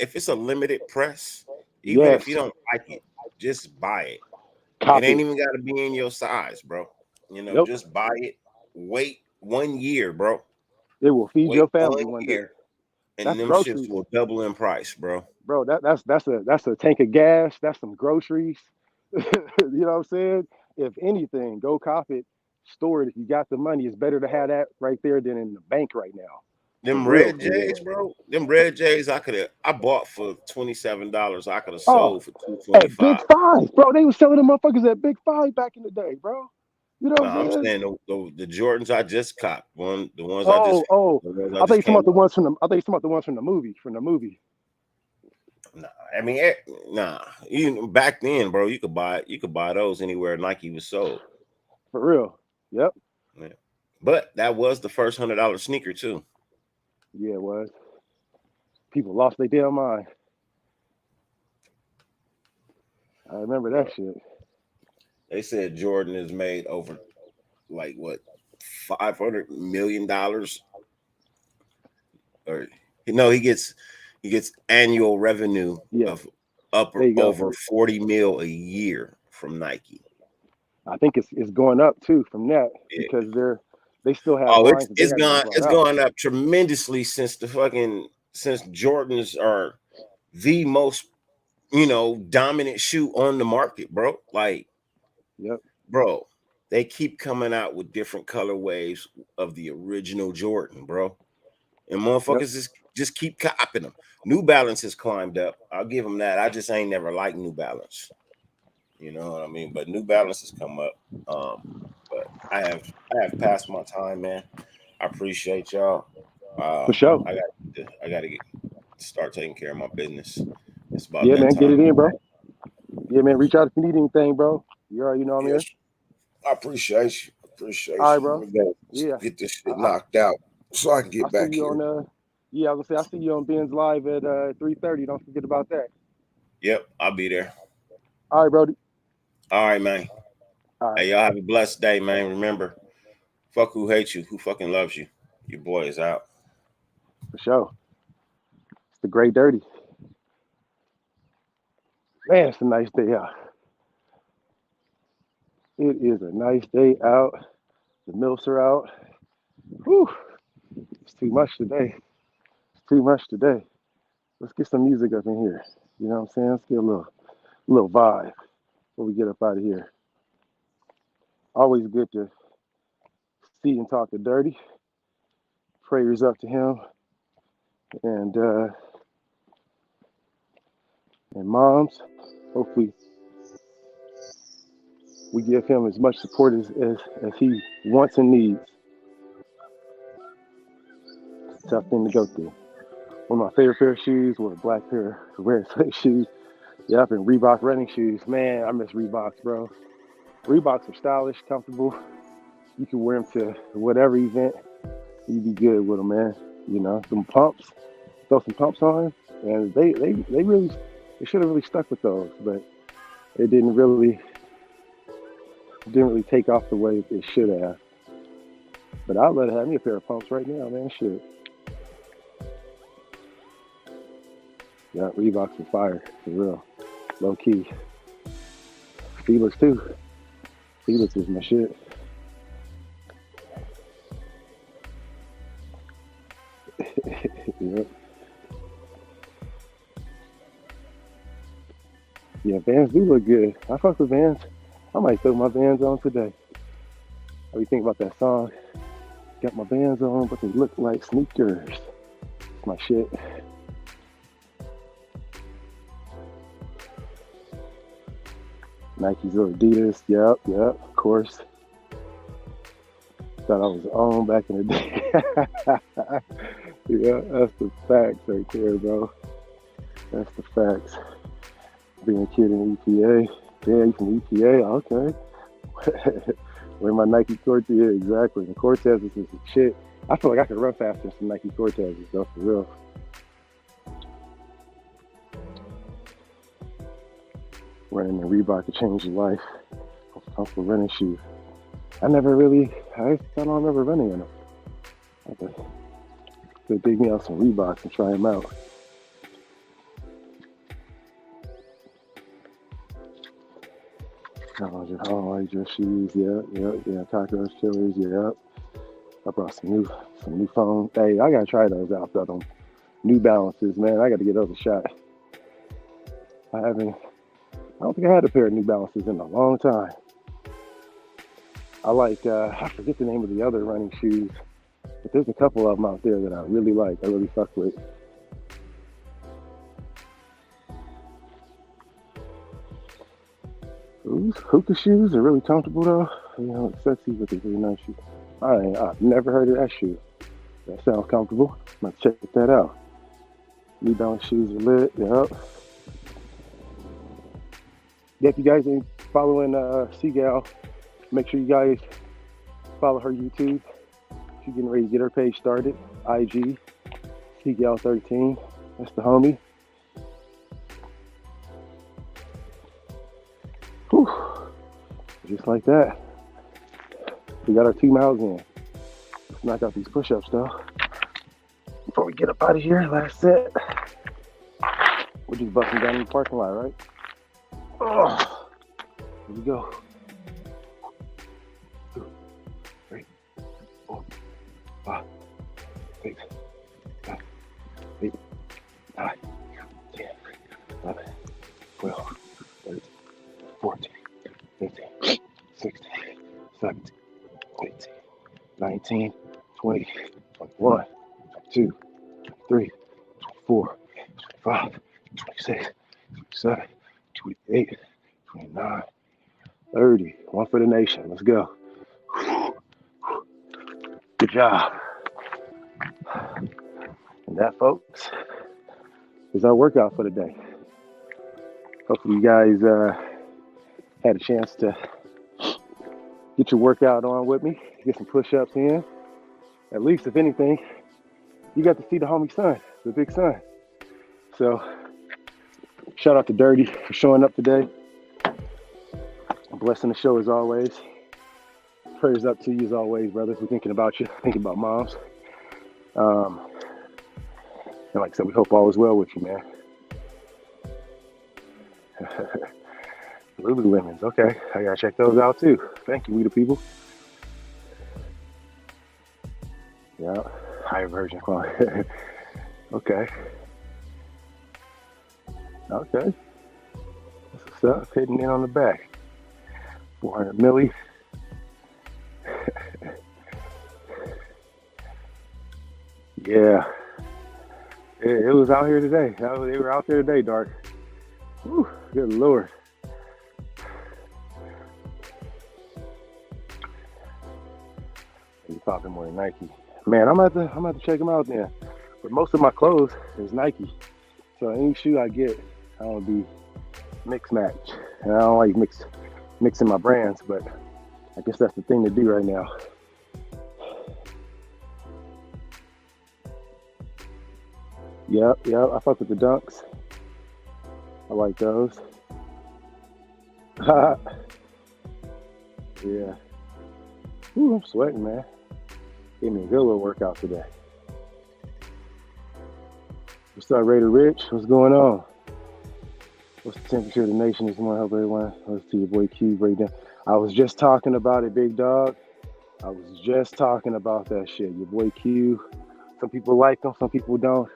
if it's a limited press, even if you Yes. don't like it, just buy it. It Cop ain't it. even got to be in your size, bro. You know, Yep. just buy it. Wait 1 year, bro. It will feed Wait your family one one day. year, and That's them shits groceries. will double in price, bro. Bro, that's a tank of gas. That's some groceries. You know what I'm saying? If anything, go cop it, store it. If you got the money, it's better to have that right there than in the bank right now. For Them real, red for real. J's, bro. Them red J's, I bought for $27. I could have Oh, sold for two twenty at Big five. Five, bro. They was selling them motherfuckers at Big Five back in the day, bro. You know No, what I'm I'm saying? saying the Jordans I just copped. The ones Oh, oh. the ones I I thought just you talking came about the up. ones from the. I thought you talking about the ones from the movie. From the movie. Nah, I mean, nah. Even back then, bro, you could buy those anywhere Nike was sold. For real. Yep. Yeah. But that was the first $100 sneaker too. Yeah, it was. People lost their damn mind. I remember Bro. that shit. They said Jordan has made over like what $500 million, or no, he gets annual revenue Yeah, of up there you go. over 40 mil a year from Nike. I think it's going up too from that Yeah. because they still have Oh, lines that they haven't even it's brought out. gone up tremendously since Jordans are the most dominant shoe on the market, bro. Like, Yep, bro, they keep coming out with different colorways of the original Jordan, bro. And yep. motherfuckers just keep copping them. New Balance has climbed up. I'll give them that. I just ain't never liked New Balance. You know what I mean? But New Balance has come up. But I have passed my time, man. I appreciate y'all. For sure. I got to start taking care of my business. It's about Yeah, that man, get time. it in, bro. Yeah, man, reach out if you need anything, bro. You already know I'm here. Yes, I appreciate you. Appreciate All right, you. bro. We gotta Yeah, get this shit I, knocked out so I can I get see back you here. on yeah, I was gonna say I see you on Ben's Live at 3:30. Don't forget about that. Yep, I'll be there. All right, Brody. All right, man. All right, Hey, y'all have a blessed day, man. Remember, fuck who hates you, who fucking loves you. Your boy is out. for sure. It's the Gray Dirty. Man, it's a nice day out. It is a nice day out. The milks are out. Whew. It's too much today. It's too much today. Let's get some music up in here. You know what I'm saying? Let's get a little vibe before we get up out of here. Always good to see and talk to Dirty. Prayers up to him and moms. Hopefully we give him as much support as he wants and needs. It's a tough thing to go through. One of my favorite pair of shoes were a black pair of red suede shoes. Yep, and Reebok running shoes. Man, I miss Reeboks, bro. Reeboks are stylish, comfortable. You can wear them to whatever event. You'd be good with them, man. You know, some pumps, throw some pumps on, and they should have really stuck with those, but it didn't really take off the way it should have. But I'd let it have me a pair of pumps right now, man. Shit. Yeah, Reeboks are fire, for real. Low key. Felix too. Felix is my shit. Yep. Yeah, Vans do look good. I fuck with Vans. I might throw my Vans on today. What do you think about that song? Got my Vans on, but they look like sneakers. It's my shit. Nikes or Adidas. Yep, of course. Thought I was on back in the day. Yeah, that's the facts right there, bro. That's the facts. Being a kid in EPA. Yeah, you from EPA? Okay. Wear my Nike Cortez. Yeah, exactly. The Cortezes is the shit. I feel like I could run faster than some Nike Cortezes, though, for real. Wearing the Reebok to change your life. Comfortable running shoes. I don't remember running in them. I could dig me out some Reeboks and try them out. Oh, your shoes, yeah. Tacos, chillers, yeah. I brought some new phones. Hey, I gotta try those out though. Them New Balances, man. I gotta get those a shot. I don't think I had a pair of New Balances in a long time. I forget the name of the other running shoes, but there's a couple of them out there that I really like. I really fuck with. Hookah shoes are really comfortable though. You know, it's sexy, but they're really nice shoes. I've never heard of that shoe. That sounds comfortable. I'm gonna check that out. New Balance shoes are lit. Yep. Yeah, if you guys ain't following Seagal, make sure you guys follow her YouTube. She's getting ready to get her page started. IG, Seagal13. That's the homie. Whew. Just like that. We got our 2 miles in. Let's knock out these push-ups though. Before we get up out of here, last set. We're just busting down in the parking lot, right? Oh, here we go. 2, 3, 4, 5, 6, 7, 8, 9, 10, 11, 12, 13, 14, 15, 16, 17, 18, 19, 20, 21, 22, 23, 24, 25, 26, 27, 28, 29, 30. One for the nation. Let's go. Good job. And that, folks, is our workout for the day. Hopefully you guys had a chance to get your workout on with me, get some push-ups in. At least, if anything, you got to see the homie son, the big son. So, shout out to Dirty for showing up today. Blessing the show as always. Prayers up to you as always, brothers. We're thinking about you, thinking about moms. And like I said, we hope all is well with you, man. Lululemons, okay. I gotta check those out too. Thank you, we the people. Yeah, higher version quality. Okay. Okay. That's what's up. Hitting in on the back. 400 milli. Yeah. It was out here today. They were out there today, Dark. Whew, good Lord. He's popping more than Nike. Man, I'm gonna have to check them out then. But most of my clothes is Nike. So any shoe I get, I want to be mix match. And I don't like mixing my brands, but I guess that's the thing to do right now. Yep, I fuck with the Dunks. I like those. Yeah. Ooh, I'm sweating, man. Gave me a good little workout today. What's up, Raider Rich? What's going on? What's the temperature of the nation this morning? Hope everyone. Let's see your boy Q breakdown. I was just talking about it, big dog. I was just talking about that shit. Your boy Q. Some people like him, some people don't.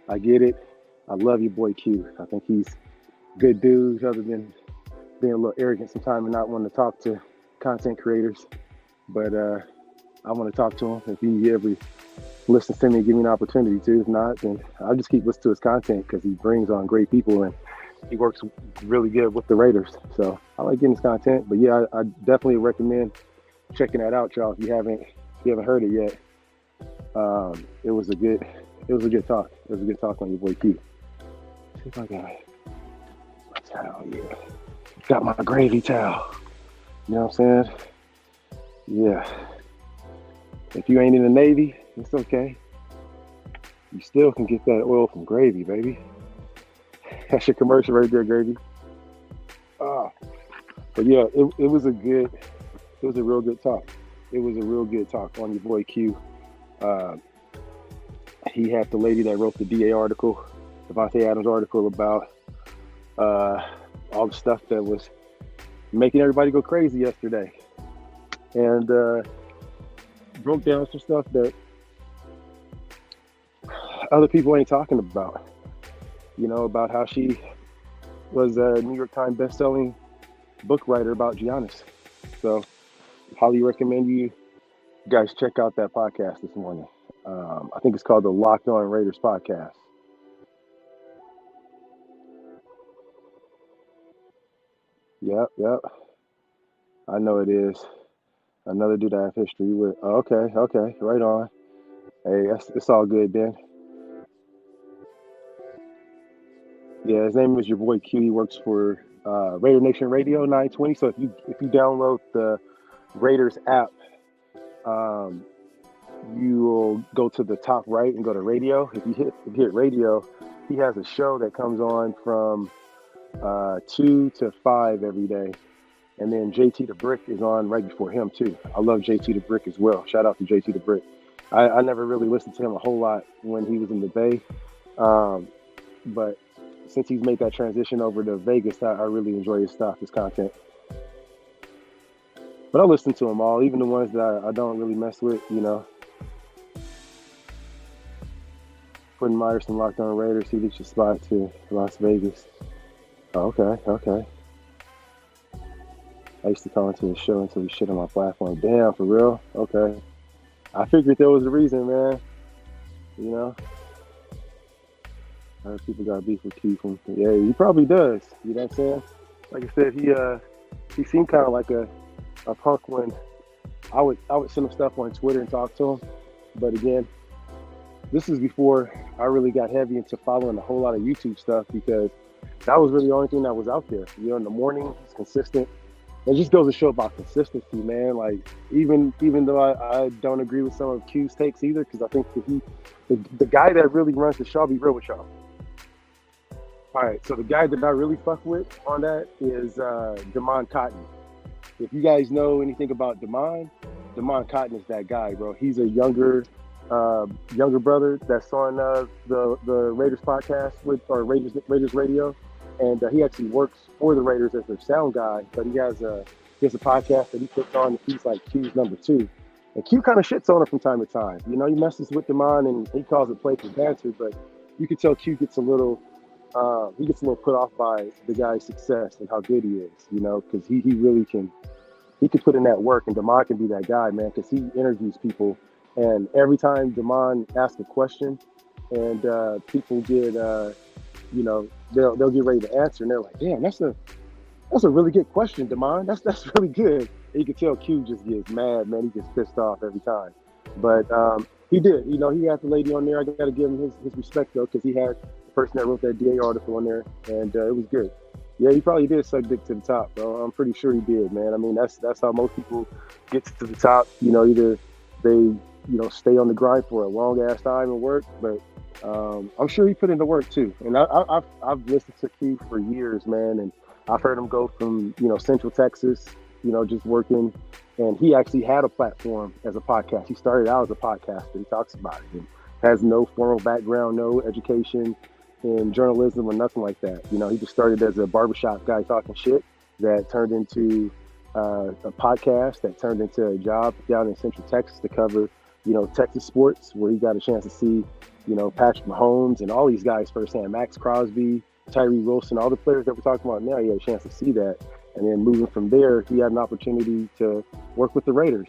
I get it. I love your boy Q. I think he's a good dude, other than being a little arrogant sometimes and not wanting to talk to content creators. But I want to talk to him. If he ever listens to me and give me an opportunity to, if not, then I'll just keep listening to his content because he brings on great people and he works really good with the Raiders. So I like getting his content. But yeah, I definitely recommend checking that out, y'all. If you haven't heard it yet, it was a good talk. It was a good talk on your boy Q. See if I got my towel. Yeah, got my gravy towel. You know what I'm saying? Yeah. If you ain't in the Navy, it's okay. You still can get that oil from Gravy, baby. That's your commercial right there, Gravy. But yeah, it was a real good talk. It was a real good talk on your boy Q. He had the lady that wrote the DA article, Devontae Adams article about all the stuff that was making everybody go crazy yesterday. And broke down some stuff that other people ain't talking about. You know, about how she was a New York Times best-selling book writer about Giannis. So, highly recommend you guys check out that podcast this morning. I think it's called the Locked On Raiders podcast. Yep. I know it is. Another dude I have history with. Oh, okay, right on. Hey, it's all good, Ben. Yeah, his name is your boy Q. He works for Raider Nation Radio 920. So if you download the Raiders app, you will go to the top right and go to radio. If you hit radio, he has a show that comes on from 2 to 5 every day. And then JT the Brick is on right before him too. I love JT the Brick as well. Shout out to JT the Brick. I never really listened to him a whole lot when he was in the Bay, but since he's made that transition over to Vegas, I really enjoy his stuff, his content. But I listen to them all, even the ones that I don't really mess with, you know. Quentin Myerson, Locked On Raiders, he gets your spot to Las Vegas. Oh, okay. I used to call into the show until he shit on my platform. Damn, for real? Okay. I figured there was a reason, man. You know? I heard people got beef with Q from, yeah, he probably does. You know what I'm saying? Like I said, he seemed kind of like a punk when I would send him stuff on Twitter and talk to him. But again, this is before I really got heavy into following a whole lot of YouTube stuff, because that was really the only thing that was out there. You know, in the morning, he's consistent. It just goes to show about consistency, man. Like, even though I don't agree with some of Q's takes either, because I think that the guy that really runs the show, I'll be real with y'all. All right, so the guy that I really fuck with on that is Damon Cotton. If you guys know anything about Damon Cotton is that guy, bro. He's a younger brother that's on the Raiders podcast or Raiders Radio, and he actually works for the Raiders as their sound guy. But he has a podcast that he puts on. He's like Q's number 2, and Q kind of shits on him from time to time. You know, he messes with Damon and he calls it play for banter, but you can tell Q gets a little put off by the guy's success and how good he is. You know, because he really can. He can put in that work, and Damon can be that guy, man, because he interviews people. And every time Damon asks a question and people get, you know, they'll get ready to answer, and they're like, damn, that's a really good question, Damon. That's really good. And you can tell Q just gets mad, man. He gets pissed off every time. But he did. You know, he had the lady on there. I got to give him his respect, though, because he had the person that wrote that DA article on there, and it was good. Yeah, he probably did suck dick to the top, bro. I'm pretty sure he did, man. I mean, that's how most people get to the top. You know, either they, you know, stay on the grind for a long ass time and work, but I'm sure he put in the work too. And I've listened to Q for years, man, and I've heard him go from, you know, Central Texas, you know, just working, and he actually had a platform as a podcast. He started out as a podcaster. He talks about it and has no formal background, no education in journalism or nothing like that. You know, he just started as a barbershop guy talking shit that turned into a podcast that turned into a job down in Central Texas to cover, you know, Texas sports, where he got a chance to see, you know, Patrick Mahomes and all these guys firsthand, Max Crosby, Tyree Wilson, all the players that we're talking about now. He had a chance to see that. And then moving from there, he had an opportunity to work with the Raiders.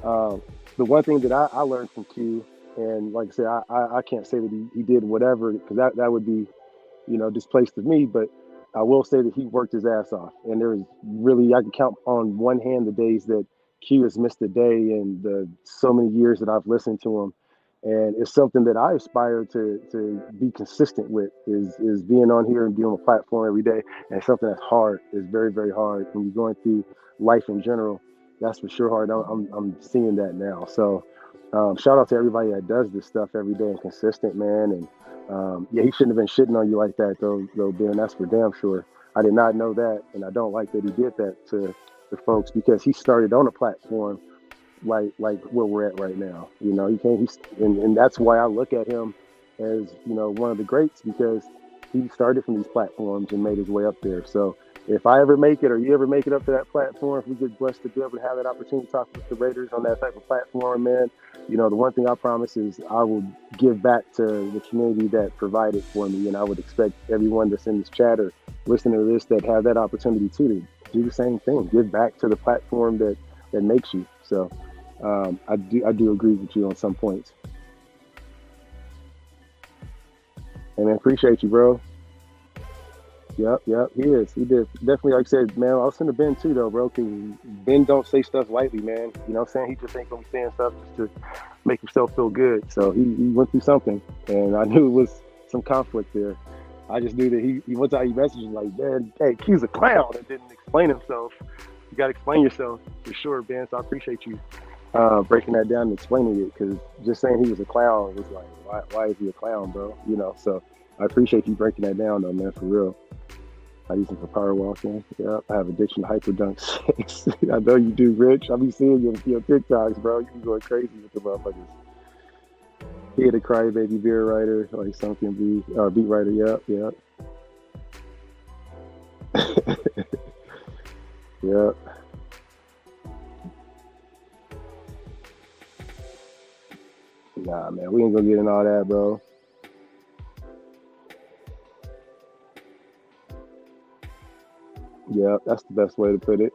The one thing that I learned from Q, and like I said, I can't say that he did whatever, because that would be, you know, displaced of me, but I will say that he worked his ass off. And there is really, I can count on one hand the days that Q has missed a day in the so many years that I've listened to him. And it's something that I aspire to be consistent with, is being on here and being on a platform every day. And something that's hard, is very, very hard when you're going through life in general. That's for sure hard. I'm seeing that now. So shout out to everybody that does this stuff every day and consistent, man. And yeah, he shouldn't have been shitting on you like that, though, Ben. That's for damn sure. I did not know that, and I don't like that he did that to the folks, because he started on a platform like where we're at right now. You know, and that's why I look at him as, you know, one of the greats, because he started from these platforms and made his way up there. So if I ever make it, or you ever make it up to that platform, if we get blessed to be able to have that opportunity to talk with the Raiders on that type of platform, man, you know, the one thing I promise is I will give back to the community that provided for me. And I would expect everyone that's in this chat or listening to this that have that opportunity too, to do the same thing, give back to the platform that makes you. So I do agree with you on some points. And man, appreciate you, bro. Yep, he is. He did. Definitely, like I said, man, I'll send to Ben too, though, bro, because Ben don't say stuff lightly, man. You know what I'm saying? He just ain't going to be saying stuff just to make himself feel good. So he went through something, and I knew it was some conflict there. I just knew that he went out, he messaged like, man, hey, Q's a clown, and didn't explain himself. You got to explain yourself for sure, Ben. So I appreciate you breaking that down and explaining it, because just saying he was a clown was like, why is he a clown, bro? You know, so I appreciate you breaking that down, though, man, for real. I use them for power walking. Yeah, I have addiction to hyperdunk sex. I know you do, Rich. I be seeing your TikToks, bro. You be going crazy with the motherfuckers. He had a crybaby beer writer, like something beat writer. Yep, yep, yep. Nah, man, we ain't gonna get in all that, bro. Yep, that's the best way to put it.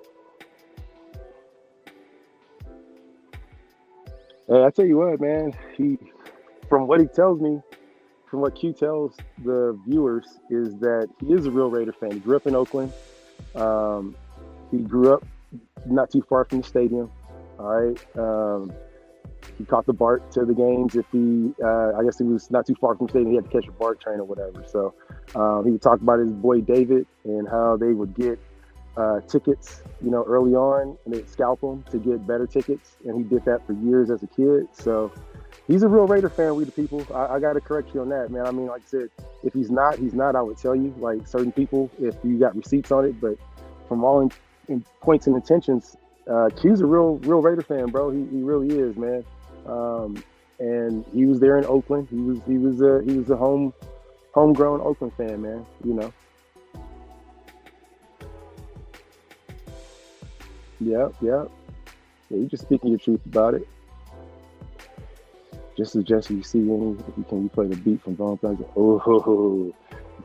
Hey, I tell you what, man. From what he tells me, from what Q tells the viewers, is that he is a real Raider fan. He grew up in Oakland. Um, he grew up not too far from the stadium. All right. He caught the BART to the games. If I guess he was not too far from the stadium, he had to catch a BART train or whatever. So he would talk about his boy David and how they would get tickets, early on, and they'd scalp them to get better tickets. And he did that for years as a kid. So he's a real Raider fan. We the people. I got to correct you on that, man. I mean, like I said, if he's not, he's not. I would tell you, like certain people, if you got receipts on it. But from all in points and intentions, Q's a real Raider fan, bro. He really is, man. And he was there in Oakland. He was a homegrown Oakland fan, man. Yep, yep. Yeah, you just speaking your truth about it. Just suggest you see any, if you can, you play the beat from Bone Thugs. Oh,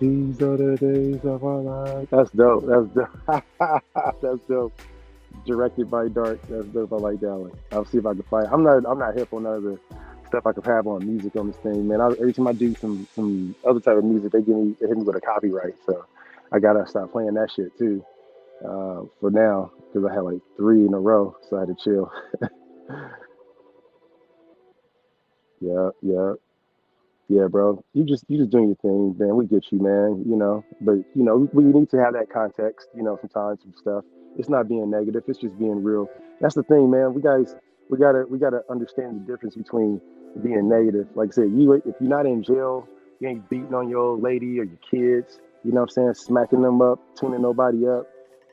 these are the days of our lives. That's dope. That's dope. That's dope. Directed by Dark. That's dope. I like that one. I'll see if I can find. I'm not hip on none of the stuff I could have on music on this thing, man. Every time I do some other type of music, they hit me with a copyright. So I gotta stop playing that shit too. For now, because I had like 3 in a row, so I had to chill. Yeah, yeah, yeah, bro. You just doing your thing, man. We get you, man. But we need to have that context. Sometimes some stuff. It's not being negative. It's just being real. That's the thing, man. We gotta understand the difference between being negative. Like I said, if you're not in jail, you ain't beating on your old lady or your kids. You know what I'm saying? Smacking them up, tuning nobody up.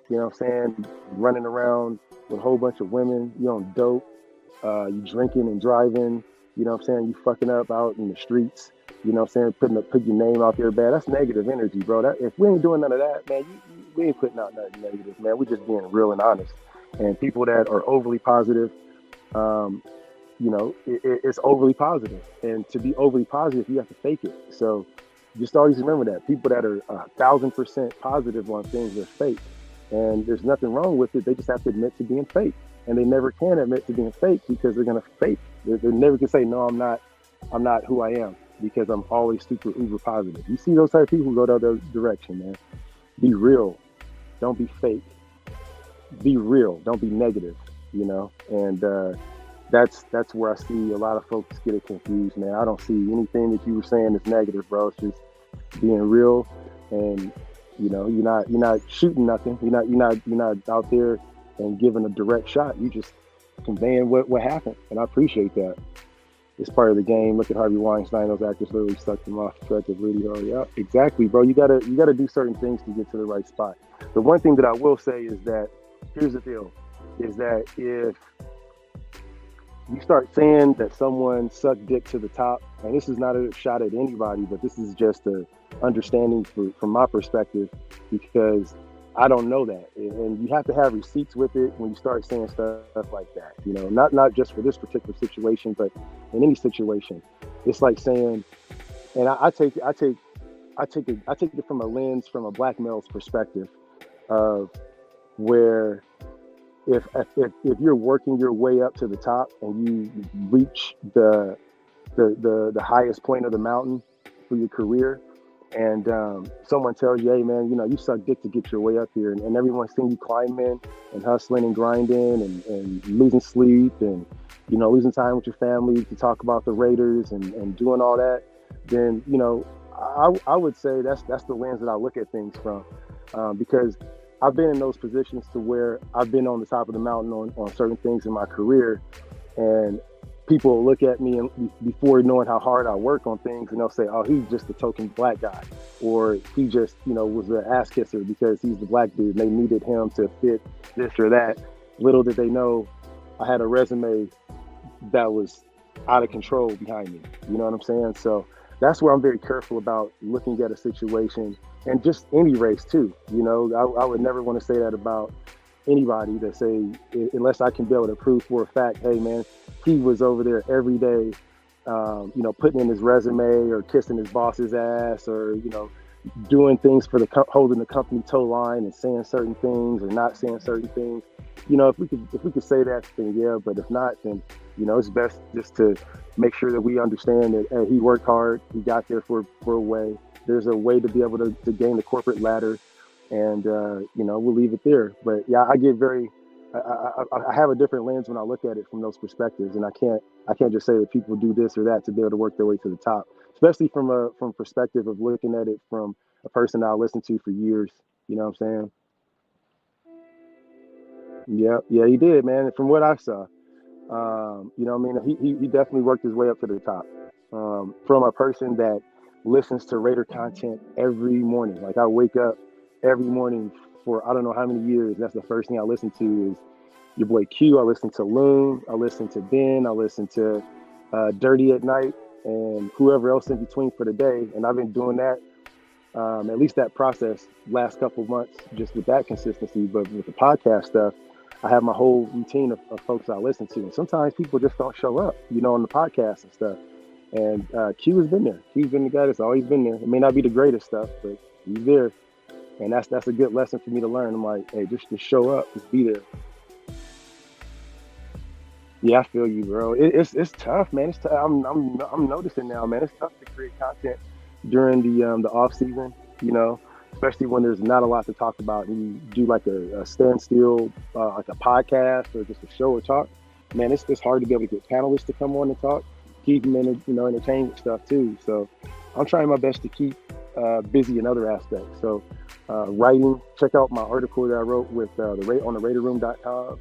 You know what I'm saying? Running around with a whole bunch of women. You on dope. You drinking and driving. You know what I'm saying? You fucking up out in the streets. You know what I'm saying? Put your name out there bad. That's negative energy, bro. If we ain't doing none of that, man, we ain't putting out nothing negative, man. We just being real and honest. And people that are overly positive, it's overly positive. And to be overly positive, you have to fake it. So just always remember that. People that are 1,000% positive on things are fake. And there's nothing wrong with it. They just have to admit to being fake. And they never can admit to being fake because they're going to fake. They never can say, no, I'm not who I am, because I'm always super uber positive. You see those type of people who go the other direction, man. Be real. Don't be fake. Be real. Don't be negative, And that's where I see a lot of folks get it confused, man. I don't see anything that you were saying is negative, bro. It's just being real, and you're not shooting nothing. You're not out there and giving a direct shot. You just conveying what happened, and I appreciate that. It's part of the game. Look at Harvey Weinstein; those actors literally sucked him off the track of really hard. Yeah, exactly, bro. You gotta do certain things to get to the right spot. The one thing that I will say is that here's the deal: is that if you start saying that someone sucked dick to the top, and this is not a shot at anybody, but this is just a understanding from my perspective, because I don't know that, and you have to have receipts with it when you start saying stuff like that. Not just for this particular situation, but in any situation. It's like saying, and I take it from a lens, from a black male's perspective, of where if you're working your way up to the top and you reach the highest point of the mountain for your career, and someone tells you, hey man, you suck dick to get your way up here, and everyone's seeing you climbing and hustling and grinding and losing sleep and losing time with your family to talk about the Raiders and doing all that, then I would say that's the lens that I look at things from, because I've been in those positions to where I've been on the top of the mountain on certain things in my career, and people will look at me and before knowing how hard I work on things, and they'll say, "Oh, he's just a token black guy," or he just, was an ass kisser because he's the black dude. And they needed him to fit this or that. Little did they know, I had a resume that was out of control behind me. You know what I'm saying? So that's where I'm very careful about looking at a situation, and just any race too. I would never want to say that about anybody, that say, unless I can be able to prove for a fact, hey man, he was over there every day, putting in his resume or kissing his boss's ass, or doing things for holding the company toe line and saying certain things or not saying certain things. If we could say that, then yeah. But if not, then it's best just to make sure that we understand that, hey, he worked hard, he got there for a way. There's a way to be able to gain the corporate ladder, and we'll leave it there. But yeah, I get very, I have a different lens when I look at it from those perspectives, and I can't just say that people do this or that to be able to work their way to the top, especially from perspective of looking at it from a person I listened to for years. You know what I'm saying? Yeah, he did, man. From what I saw, he definitely worked his way up to the top. From a person that listens to Raider content every morning. Like, I wake up every morning for I don't know how many years. That's the first thing I listen to is your boy Q. I listen to Loon. I listen to Ben. I listen to Dirty at Night, and whoever else in between for the day. And I've been doing that, at least that process, last couple of months, just with that consistency. But with the podcast stuff, I have my whole routine of folks I listen to. And sometimes people just don't show up, on the podcast and stuff. And Q has been there. Q's been the guy that's always been there. It may not be the greatest stuff, but he's there. And that's a good lesson for me to learn. I'm like, hey, just show up, just be there. Yeah, I feel you, bro. It's tough, man. It's tough. I'm noticing now, man. It's tough to create content during the off season, especially when there's not a lot to talk about. And you do like a standstill, like a podcast or just a show or talk. Man, it's hard to be able to get panelists to come on and talk, keep them entertained with stuff too. So I'm trying my best to keep busy in other aspects. So writing, check out my article that I wrote with on the RaiderRoom.com.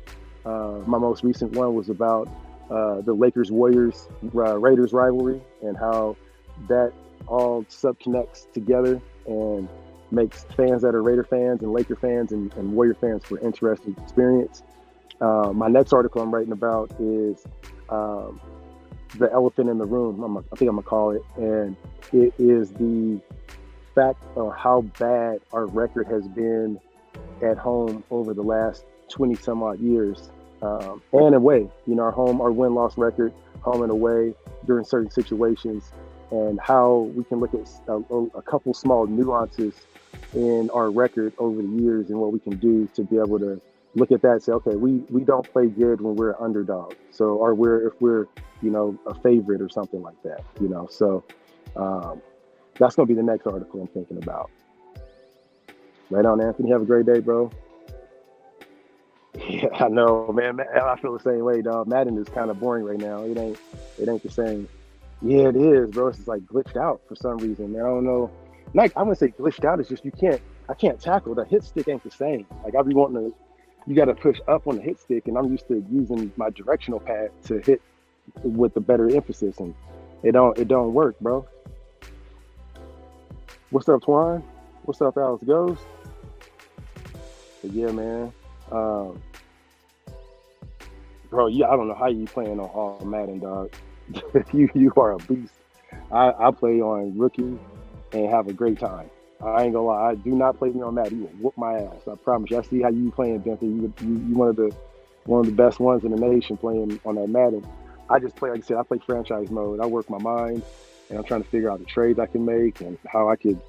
My most recent one was about the Lakers-Warriors Raiders rivalry, and how that all subconnects together and makes fans that are Raider fans and Laker fans and Warrior fans for interesting experience. My next article I'm writing about is the elephant in the room, I think I'm gonna call it, and it is the fact of how bad our record has been at home over the last 20 some odd years, and away. Our win-loss record, home and away during certain situations, and how we can look at a couple small nuances in our record over the years and what we can do to be able to look at that and say, okay, we don't play good when we're an underdog. So, or if we're a favorite or something like that. So that's gonna be the next article I'm thinking about. Right on, Anthony. Have a great day, bro. Yeah, I know, man. I feel the same way, dog. Madden is kind of boring right now. It ain't the same. Yeah, it is, bro. It's just like glitched out for some reason, man. I don't know. Like, I wouldn't say glitched out. It's just I can't tackle. The hit stick ain't the same. Like, I be wanting to. You got to push up on the hit stick, and I'm used to using my directional pad to hit with a better emphasis, and it don't work, bro. What's up, Twan? What's up, Alex Goes? But yeah, man. Bro, yeah, I don't know how you playing on all Madden, dog. you are a beast. I play on rookie and have a great time. I ain't gonna lie. I do not play me on Madden. You will whoop my ass. I promise you. I see how you playing, Bentley. You one of the best ones in the nation playing on that Madden. I just play, like I said, I play franchise mode. I work my mind, and I'm trying to figure out the trades I can make and how I could,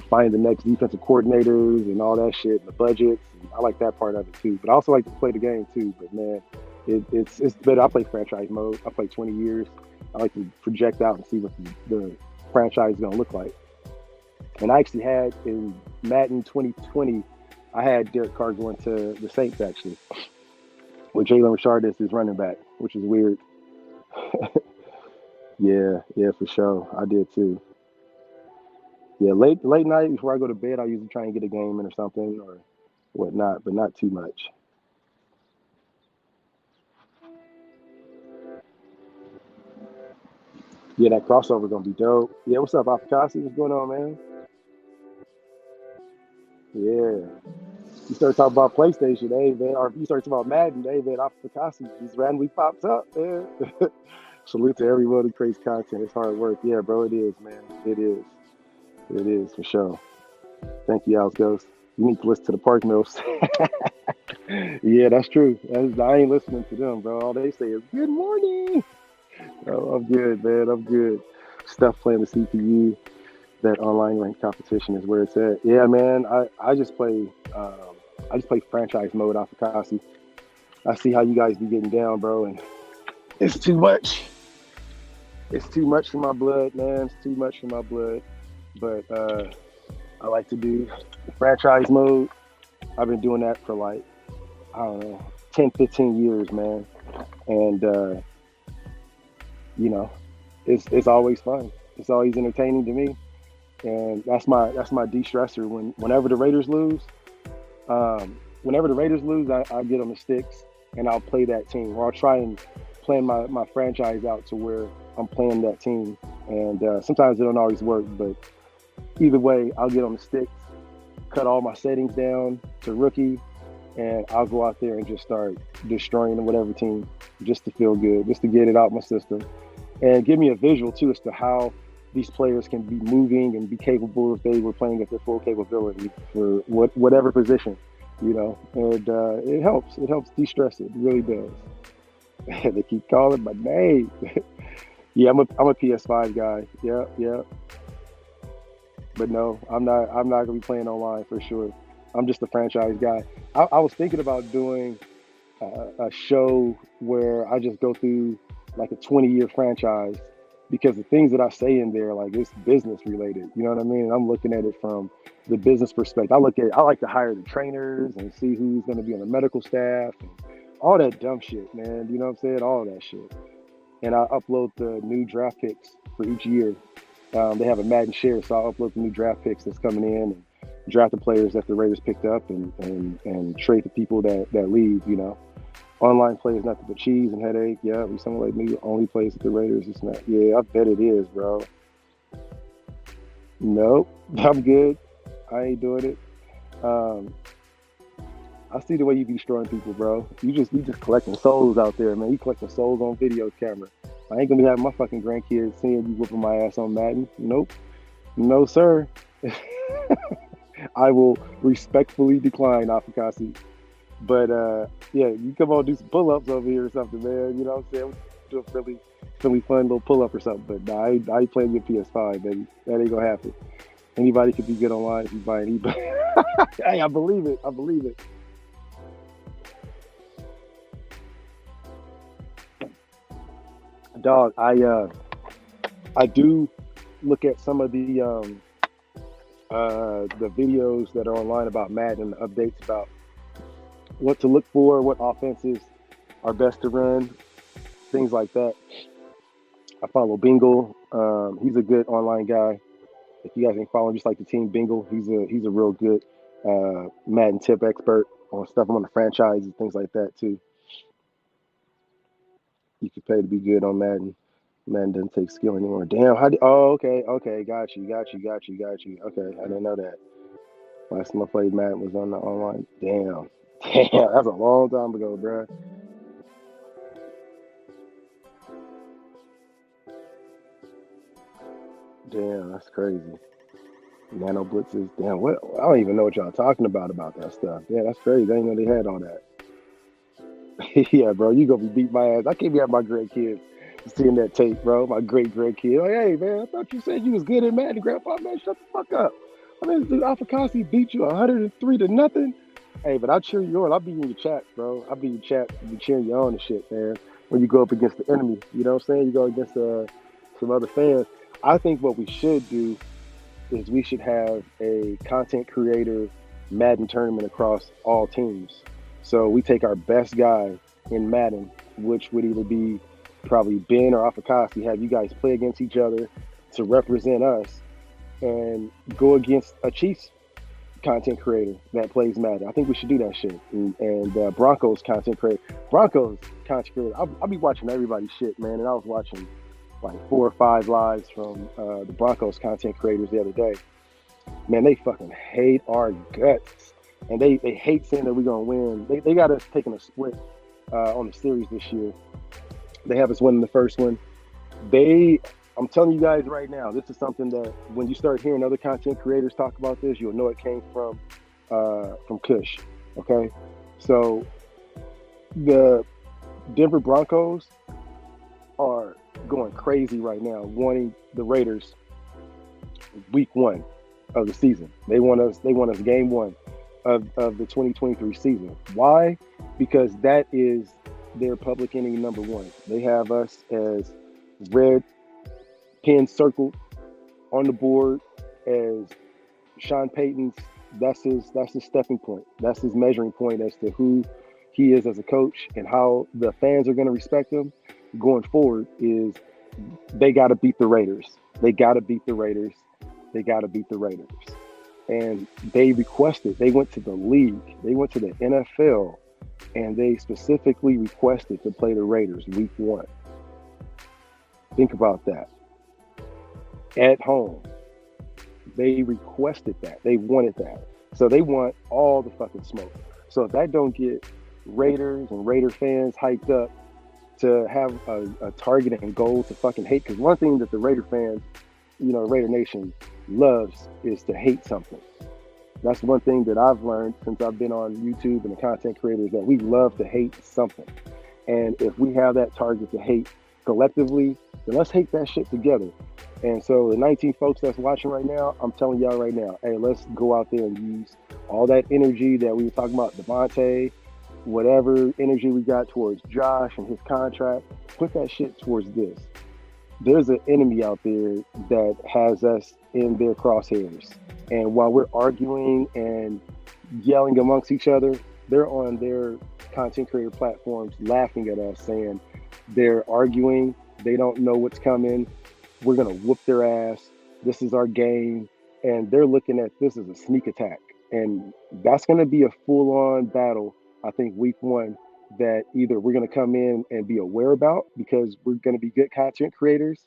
find the next defensive coordinators and all that shit, and the budgets. And I like that part of it too. But I also like to play the game too. But man, it's better. I play franchise mode. I play 20 years. I like to project out and see what the franchise is gonna look like. And I actually had in Madden 2020, I had Derek Carr going to the Saints actually, with Jalen Richard as his running back, which is weird. Yeah, for sure. I did too. Yeah, late night before I go to bed, I usually try and get a game in or something or whatnot, but not too much. Yeah, that crossover gonna be dope. Yeah, what's up, Afakasi? What's going on, man? Yeah. You start talking about PlayStation, hey man, or you start talking about Madden, hey man, Afakasi just randomly pops up, man. Salute to everyone who creates content. It's hard work. Yeah, bro, it is, man. It is. It is for sure. Thank you, Alex Ghost. You need to listen to the Park Mills. Yeah, that's true. I ain't listening to them, bro. All they say is good morning. Oh, I'm good, man. I'm good. Stuff playing the CPU. That online ranked competition is where it's at. Yeah, man. I just play franchise mode off of Kasi. I see how you guys be getting down, bro, and it's too much. It's too much for my blood, man. It's too much for my blood. But I like to do the franchise mode. I've been doing that for like, I don't know, 10, 15 years, man. And you know, it's always fun. It's always entertaining to me. And that's my de-stressor. Whenever the Raiders lose, I get on the sticks and I'll play that team, or I'll try and plan my franchise out to where I'm playing that team. And sometimes it don't always work, but either way, I'll get on the sticks, cut all my settings down to rookie, and I'll go out there and just start destroying whatever team just to feel good, just to get it out my system, and give me a visual too as to how these players can be moving and be capable if they were playing at their full capability for whatever position, you know. And it helps. It helps de-stress it. It really does. They keep calling my name. Yeah, I'm a PS5 guy. Yeah. But no, I'm not gonna be playing online for sure. I'm just a franchise guy. I was thinking about doing a show where I just go through like a 20-year franchise, because the things that I say in there, like, it's business related. You know what I mean? And I'm looking at it from the business perspective. I like to hire the trainers and see who's going to be on the medical staff and all that dumb shit, man. You know what I'm saying? All that shit. And I upload the new draft picks for each year. They have a Madden share, so I'll upload the new draft picks that's coming in and draft the players that the Raiders picked up and trade the people that leave, you know. Online play is nothing but cheese and headache. Yeah, we someone like me only plays with the Raiders. It's not. Yeah, I bet it is, bro. Nope, I'm good. I ain't doing it. I see the way you be destroying people, bro. You just collecting souls out there, man. You collecting souls on video camera. I ain't gonna be having my fucking grandkids seeing you whooping my ass on Madden. Nope. No, sir. I will respectfully decline, Afakasi. But yeah, you come on, do some pull-ups over here or something, man. You know what I'm saying? Do a really fun little pull-up or something. But nah, I ain't playing with PS5, baby. That ain't gonna happen. Anybody can be good online if you buy an eBay. Hey, I believe it. Dog, I do look at some of the videos that are online about Madden, the updates about what to look for, what offenses are best to run, things like that. I follow Bingle. He's a good online guy. If you guys ain't following, just like the team Bingle, he's a real good Madden tip expert on stuff on the franchise and things like that too. You can pay to be good on Madden. Madden doesn't take skill anymore. Damn, okay, got you. Okay, I didn't know that. Last time I played Madden was on the online. Damn, that's a long time ago, bro. Damn, that's crazy. Nano blitzes. Damn, what? I don't even know what y'all talking about that stuff. Yeah, that's crazy. I didn't know they had all that. Yeah, bro, you gonna be beat my ass. I can't be at my grandkids seeing that tape, bro. My great grandkid. Like, hey, man, I thought you said you was good at Madden, Grandpa. Man, shut the fuck up. I mean, dude, Afakasi beat you 103 to nothing. Hey, but I'll cheer you on. I'll be in your chat, bro. I'll be in your chat and be cheering you on and shit, man. When you go up against the enemy, you know what I'm saying? You go against some other fans. I think what we should do is we should have a content creator Madden tournament across all teams. So we take our best guy in Madden, which would either be probably Ben or Afakasi, have you guys play against each other to represent us and go against a Chiefs content creator that plays Madden. I think we should do that shit. And Broncos content creator. I'll be watching everybody's shit, man. And I was watching like 4 or 5 lives from the Broncos content creators the other day. Man, they fucking hate our guts. And they hate saying that we're going to win. They got us taking a split on the series this year. They have us winning the first one. I'm telling you guys right now, this is something that when you start hearing other content creators talk about this, you'll know it came from Kush. Okay, so the Denver Broncos are going crazy right now, wanting the Raiders week 1 of the season. They want us game 1 of the 2023 season. Why? Because that is their public enemy number 1. They have us as red pin circled on the board as Sean Payton's. That's his stepping point. That's his measuring point as to who he is as a coach and how the fans are going to respect him going forward. Is they got to beat the Raiders. They got to beat the Raiders. They got to beat the Raiders. And they requested. They went to the league. They went to the NFL, and they specifically requested to play the Raiders week 1. Think about that. At home. They requested that. They wanted that. So they want all the fucking smoke. So if that don't get Raiders and Raider fans hyped up to have a target and goal to fucking hate, because one thing that the Raider fans, Raider Nation loves is to hate something. That's one thing that I've learned since I've been on YouTube and the content creators, that we love to hate something. And if we have that target to hate collectively, then let's hate that shit together. And so the 19 folks that's watching right now, I'm telling y'all right now, hey, let's go out there and use all that energy that we were talking about, Devontae, whatever energy we got towards Josh and his contract, put that shit towards this. There's an enemy out there that has us in their crosshairs. And while we're arguing and yelling amongst each other, they're on their content creator platforms laughing at us, saying they're arguing, they don't know what's coming, we're going to whoop their ass, this is our game. And they're looking at this as a sneak attack. And that's going to be a full-on battle, I think, week 1, that either we're going to come in and be aware about, because we're going to be good content creators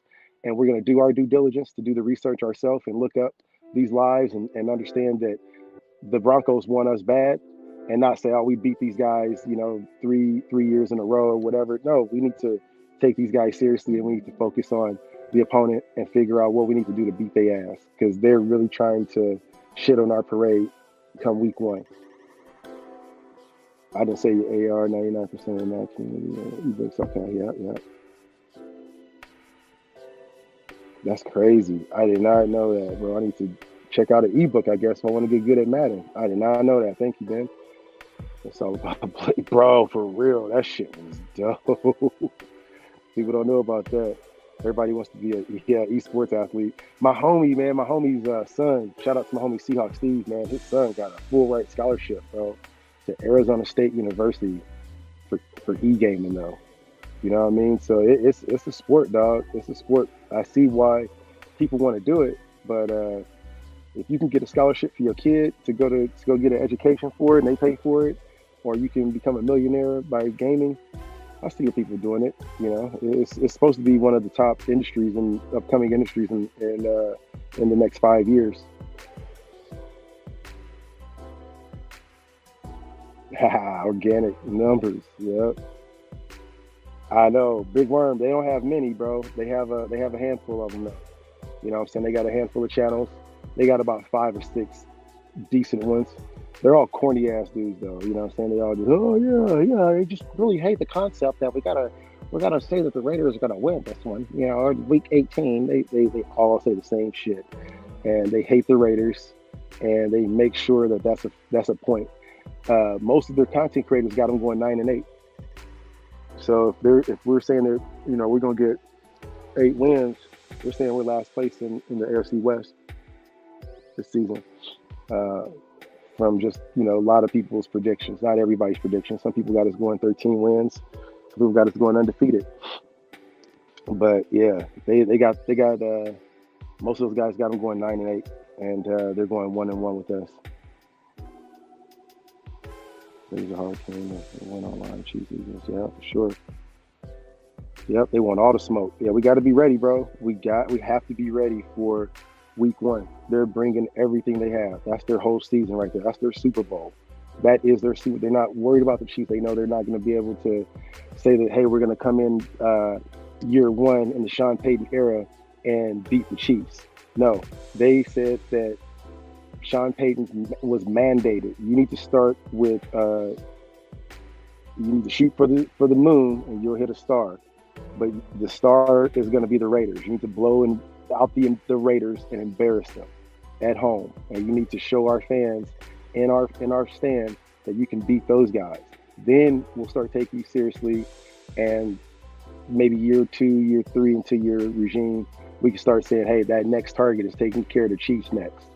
and we're going to do our due diligence to do the research ourselves and look up these lives and understand that the Broncos want us bad, and not say, oh, we beat these guys, 3 years in a row or whatever. No, we need to take these guys seriously, and we need to focus on the opponent and figure out what we need to do to beat their ass, because they're really trying to shit on our parade come week 1. I didn't say your AR 99% of the maximum ebooks. Okay, yeah. That's crazy. I did not know that, bro. I need to check out an ebook, I guess, if I want to get good at Madden. I did not know that. Thank you, Ben. It's all about play, bro. For real, that shit was dope. People don't know about that. Everybody wants to be a esports athlete. My homie's son. Shout out to my homie Seahawk Steve, man. His son got a full ride scholarship, bro, to Arizona State University for e-gaming, though. You know what I mean? So it's a sport, dog. It's a sport. I see why people want to do it, but if you can get a scholarship for your kid to go get an education for it, and they pay for it, or you can become a millionaire by gaming, I see people doing it. It's supposed to be one of the top industries and upcoming industries in the next 5 years. Organic numbers, yep. I know, Big Worm. They don't have many, bro. They have a handful of them though. You know what I'm saying? They got a handful of channels. They got about 5 or 6 decent ones. They're all corny ass dudes though. You know what I'm saying? They all just, oh yeah. They just really hate the concept that we gotta say that the Raiders are gonna win this one. Or week 18, they all say the same shit, and they hate the Raiders, and they make sure that that's a point. Most of their content creators got them going 9-8. So if we're saying that we're gonna get 8 wins, we're saying we're last place in the AFC West this season. From just a lot of people's predictions, not everybody's predictions. Some people got us going 13 wins. Some people got us going undefeated. But yeah, they got most of those guys got them going 9-8, and they're going 1-1 with us. There's a hard team that went online, Chiefs, Eagles, yeah, for sure. Yep, they want all the smoke. Yeah, we got to be ready, bro. We have to be ready for week one. They're bringing everything they have. That's their whole season right there. That's their Super Bowl. That is their Super. They're not worried about the Chiefs. They know they're not going to be able to say that, hey, we're going to come in year one in the Sean Payton era and beat the Chiefs. No, they said that Sean Payton was mandated. You need to start with you need to shoot for the moon and you'll hit a star. But the star is going to be the Raiders. You need to blow out the Raiders and embarrass them at home, and you need to show our fans in our stand that you can beat those guys. Then we'll start taking you seriously, and maybe year 2, year 3 into your regime, we can start saying, hey, that next target is taking care of the Chiefs next.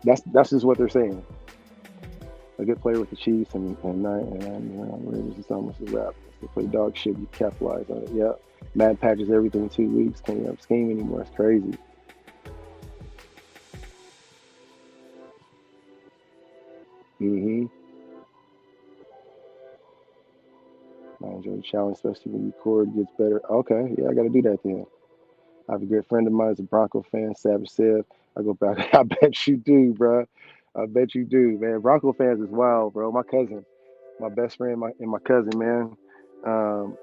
That's just what they're saying. A good player with the Chiefs and Raiders is almost a wrap. They play dog shit. You capitalize on it. Yeah, Matt patches everything in 2 weeks. Can't have scheme anymore. It's crazy. Mm-hmm. I enjoy the challenge, especially when you cord gets better. Okay, yeah, I got to do that then. I have a good friend of mine who's a Bronco fan, Savage Sev. I go back. I bet you do, bro. I bet you do, man. Bronco fans is wild, bro. My cousin, my best friend, my cousin, man. Um,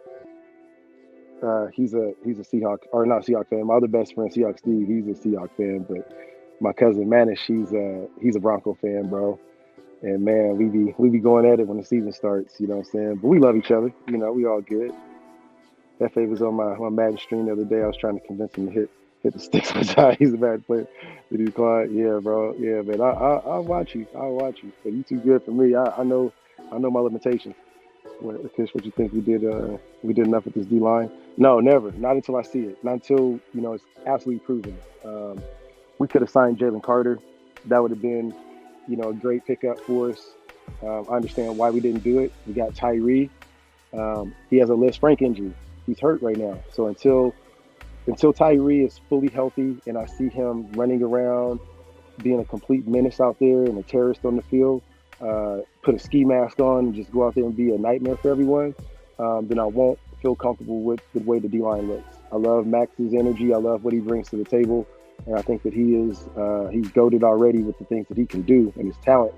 he's a Seahawk or not Seahawk fan. My other best friend, Seahawk Steve, he's a Seahawk fan. But my cousin Manish, he's a Bronco fan, bro. And man, we be going at it when the season starts. You know what I'm saying? But we love each other. You know, we all good. That was on my Madden stream the other day. I was trying to convince him to hit the sticks beside. He's a bad player. Did he decline? Yeah, bro. Yeah, man. I'll watch you. I'll watch you. But you too good for me. I know my limitations. Kish, what you think we did? We did enough with this D line? No, never. Not until I see it. Not until it's absolutely proven. We could have signed Jalen Carter. That would have been a great pickup for us. I understand why we didn't do it. We got Tyree. He has a Liz Frank injury. He's hurt right now. So until Tyree is fully healthy and I see him running around, being a complete menace out there and a terrorist on the field, put a ski mask on and just go out there and be a nightmare for everyone, then I won't feel comfortable with the way the D-line looks. I love Max's energy. I love what he brings to the table. And I think that he's goated already with the things that he can do and his talent.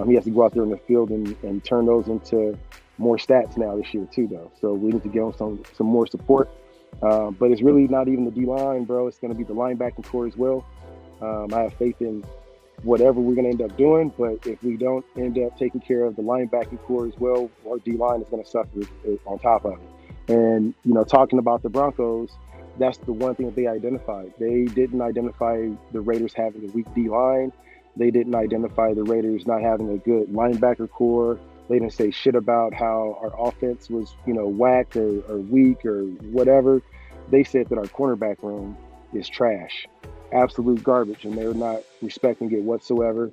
He has to go out there in the field and turn those into more stats now this year too, though. So we need to give him some more support. But it's really not even the D-line, bro. It's going to be the linebacking core as well. I have faith in whatever we're going to end up doing, but if we don't end up taking care of the linebacking core as well, our D-line is going to suffer on top of it. And, talking about the Broncos, that's the one thing that they identified. They didn't identify the Raiders having a weak D-line. They didn't identify the Raiders not having a good linebacker core. They didn't say shit about how our offense was, whack or weak or whatever. They said that our cornerback room is trash, absolute garbage, and they're not respecting it whatsoever.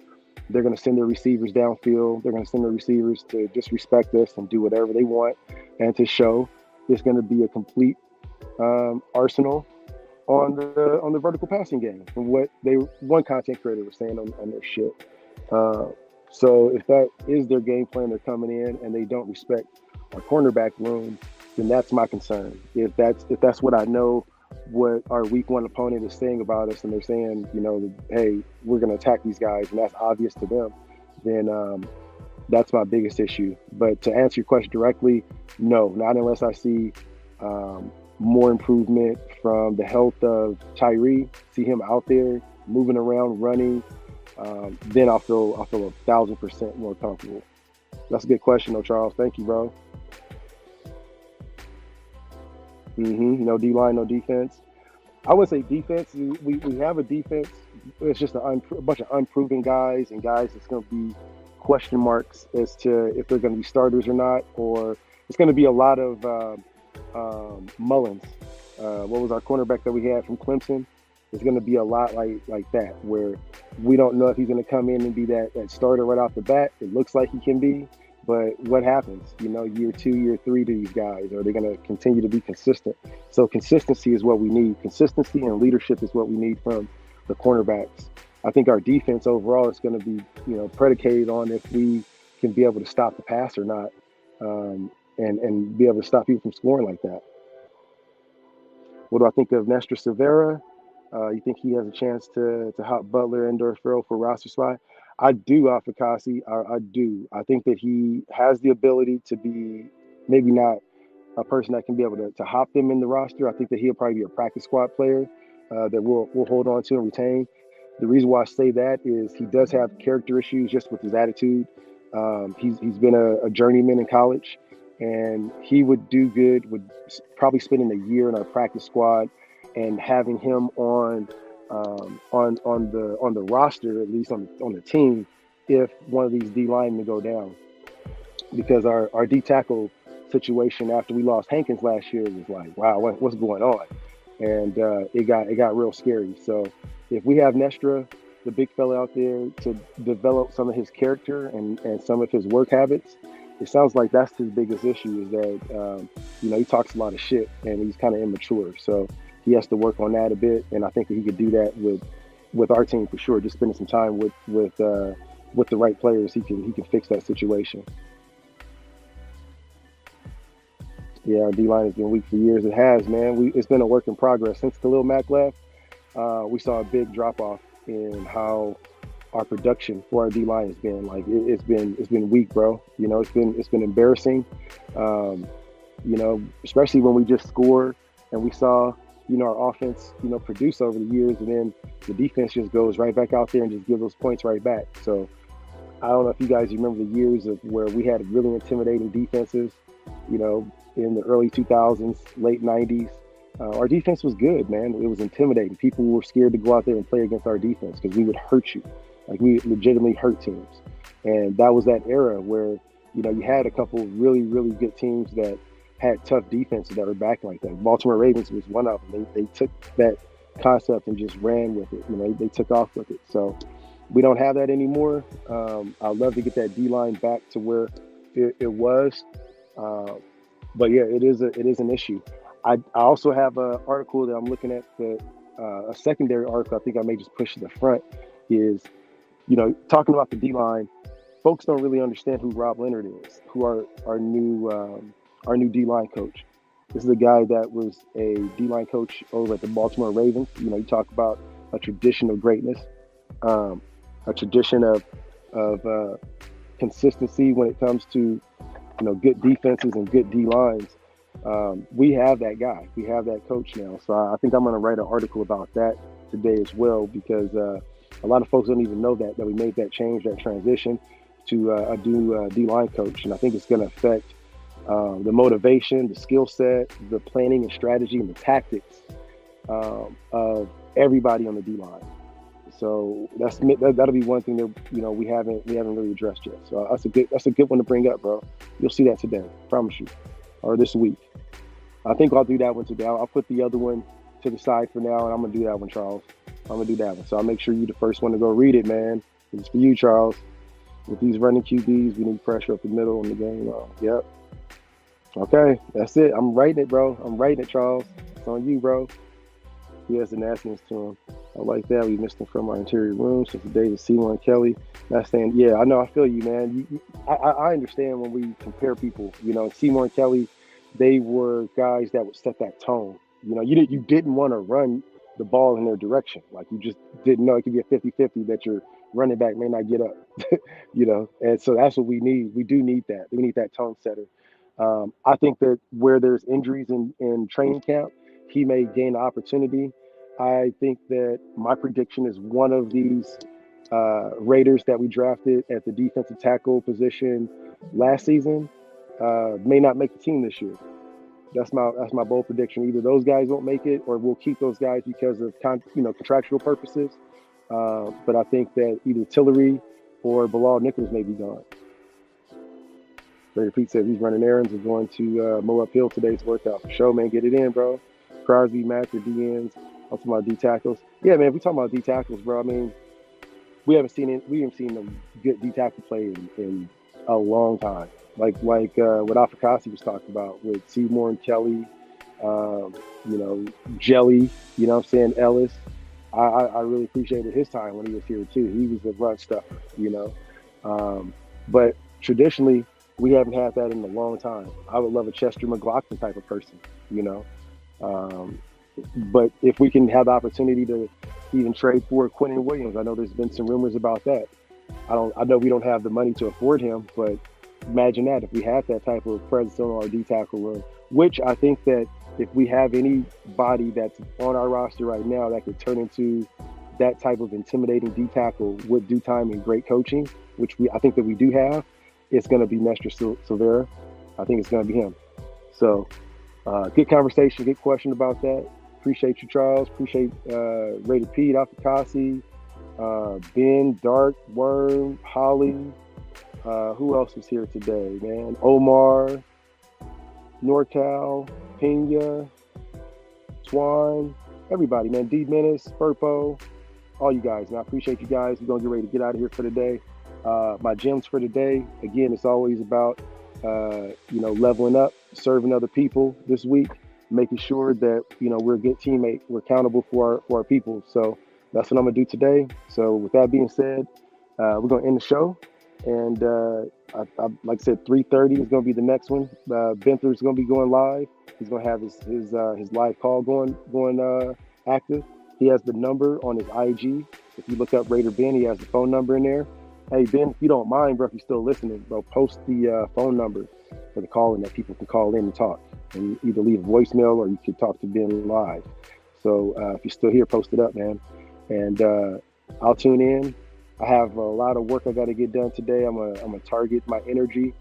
They're going to send their receivers downfield. They're going to send their receivers to disrespect us and do whatever they want, and to show it's going to be a complete arsenal on the vertical passing game, from what one content creator was saying on their shit. So if that is their game plan, they're coming in and they don't respect our cornerback room, then that's my concern. If that's what I know, what our week one opponent is saying about us, and they're saying, hey, we're going to attack these guys, and that's obvious to them, then that's my biggest issue. But to answer your question directly, no, not unless I see more improvement from the health of Tyree, see him out there moving around, running. Then I'll feel 1,000% more comfortable. That's a good question, though, Charles. Thank you, bro. No D-line, no defense. I would say defense. We have a defense. It's just a bunch of unproven guys and guys that's going to be question marks as to if they're going to be starters or not, or it's going to be a lot of Mullins. What was our cornerback that we had from Clemson? It's going to be a lot like that, where we don't know if he's going to come in and be that starter right off the bat. It looks like he can be, but what happens, year 2, year 3 to these guys? Are they going to continue to be consistent? So consistency is what we need. Consistency and leadership is what we need from the cornerbacks. I think our defense overall is going to be, predicated on if we can be able to stop the pass or not. and be able to stop people from scoring like that. What do I think of Nestor Severa? You think he has a chance to hop Butler and Farrell for roster spot? I do, Afakasi. I do. I think that he has the ability to be maybe not a person that can be able to hop them in the roster. I think that he'll probably be a practice squad player that we'll hold on to and retain. The reason why I say that is he does have character issues just with his attitude. He's been a journeyman in college, and he would do good with probably spending a year in our practice squad and having him on the roster, at least on the team, if one of these D linemen go down, because our D tackle situation after we lost Hankins last year was like, wow, what's going on? And it got real scary. So if we have Nestra, the big fella out there, to develop some of his character and some of his work habits, it sounds like that's his biggest issue, is that he talks a lot of shit and he's kind of immature. So he has to work on that a bit, and I think that he could do that with our team for sure. Just spending some time with the right players, he can fix that situation. Yeah, our D-line has been weak for years. It has, man. It's been a work in progress. Since Khalil Mack left, we saw a big drop-off in how our production for our D-line has been. Like, it's been weak, bro. It's been embarrassing. Especially when we just scored and we saw, our offense, produce over the years, and then the defense just goes right back out there and just give those points right back. So I don't know if you guys remember the years of where we had really intimidating defenses, in the early 2000s, late 90s. Our defense was good, man. It was intimidating. People were scared to go out there and play against our defense because we would hurt you. Like, we legitimately hurt teams. And that was that era where, you had a couple of really, really good teams that had tough defenses that were back like that. Baltimore Ravens was one of them. They took that concept and just ran with it. They took off with it. So we don't have that anymore. I'd love to get that D-line back to where it was. But yeah, it is an issue. I also have an article that I'm looking at, a secondary article. I think I may just push to the front, is, talking about the D-line. Folks don't really understand who Rob Leonard is, who our new D-line coach. This is a guy that was a D-line coach over at the Baltimore Ravens. You talk about a tradition of greatness, a tradition of consistency when it comes to good defenses and good D lines. We have that guy. We have that coach now. So I think I'm going to write an article about that today as well, because a lot of folks don't even know that we made that change, that transition to a new D-line coach. And I think it's going to affect the motivation, the skill set, the planning and strategy, and the tactics of everybody on the D-line. So that'll be one thing that we haven't really addressed yet. So that's a good one to bring up, bro. You'll see that today, I promise you, or this week. I think I'll do that one today. I'll put the other one to the side for now, and I'm gonna do that one, Charles. I'm gonna do that one. So I'll make sure you're the first one to go read it, man. It's for you, Charles. With these running QBs, we need pressure up the middle in the game. Yep. Okay, that's it. I'm writing it, bro. I'm writing it, Charles. It's on you, bro. He has the nastiness to him. I like that. We missed him from our interior room since the days of Seymour and Kelly. That's saying, yeah, I know. I feel you, man. I understand when we compare people. Seymour and Kelly, they were guys that would set that tone. You didn't want to run the ball in their direction. Like, you just didn't know it could be a 50-50 that your running back may not get up. And so that's what we need. We do need that. We need that tone setter. I think that where there's injuries in training camp, he may gain the opportunity. I think that my prediction is one of these Raiders that we drafted at the defensive tackle position last season may not make the team this year. That's my bold prediction. Either those guys won't make it, or we'll keep those guys because of contractual purposes. But I think that either Tillery or Bilal Nichols may be gone. Raider Pete said he's running errands and going to mow uphill today's workout. For sure, man. Get it in, bro. Crosby, Mack, or DNs. I'm talking about D tackles. Yeah, man. We talking about D tackles, bro. I mean, we haven't seen a good D tackle play in a long time. Like what Afakasi was talking about with Seymour and Kelly, Jelly. Ellis. I really appreciated his time when he was here too. He was a run stuffer, But traditionally, We haven't had that in a long time. I would love a Chester McLaughlin type of person, you know. Um, but if we can have the opportunity to even trade for Quentin Williams, I know there's been some rumors about that. I know we don't have the money to afford him, but imagine that if we had that type of presence on our D tackle room, which I think that if we have anybody that's on our roster right now that could turn into that type of intimidating D tackle with due time and great coaching, which I think that we do have, it's going to be Nestor Silvera. I think it's going to be him. So, good conversation, good question about that. Appreciate you, Charles. Appreciate Raider Pete, Afakasi, Ben, Dark, Worm, Holly. Who else is here today, man? Omar, NorCal, Pena, Swan, everybody, man. D Menace, Furpo, all you guys. And I appreciate you guys. We're going to get ready to get out of here for today. My gems for today, again, it's always about, leveling up, serving other people this week, making sure that, we're a good teammate. We're accountable for our people. So that's what I'm going to do today. So with that being said, we're going to end the show. And like I said, 3:30 is going to be the next one. Benther is going to be going live. He's going to have his live call going active. He has the number on his IG. If you look up Raider Ben, he has the phone number in there. Hey Ben, if you don't mind, bro, if you're still listening, bro, post the phone number for the call in that people can call in and talk, and either leave a voicemail or you can talk to Ben live. So if you're still here, post it up, man, and I'll tune in. I have a lot of work I got to get done today. I'm a target my energy,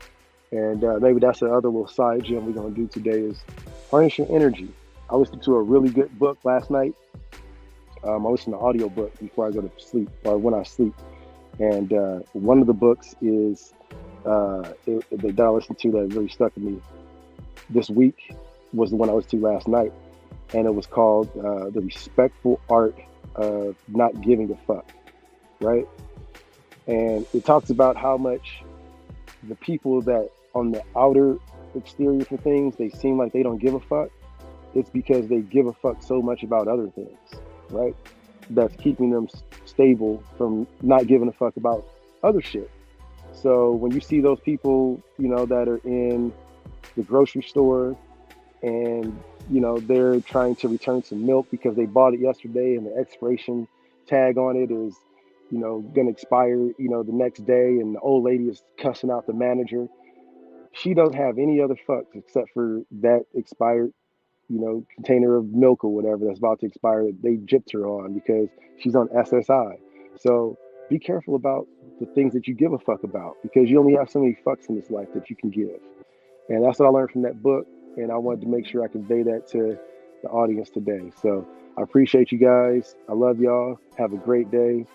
and maybe that's the other little side gem we're gonna do today is harness your energy. I listened to a really good book last night. I listened to an audio book before I go to sleep or when I sleep, and one of the books is that I listened to that really stuck with me this week was the one I listened to last night, and it was called The Respectful Art of Not Giving a Fuck. Right? And it talks about how much the people that on the outer exterior for things, they seem like they don't give a fuck. It's because they give a fuck so much about other things, right? That's keeping them stable from not giving a fuck about other shit. So when you see those people, that are in the grocery store and, they're trying to return some milk because they bought it yesterday and the expiration tag on it is going to expire, the next day, and the old lady is cussing out the manager. She doesn't have any other fucks except for that expired, container of milk or whatever that's about to expire that they gypped her on because she's on SSI. So be careful about the things that you give a fuck about because you only have so many fucks in this life that you can give. And that's what I learned from that book. And I wanted to make sure I convey that to the audience today. So I appreciate you guys. I love y'all. Have a great day.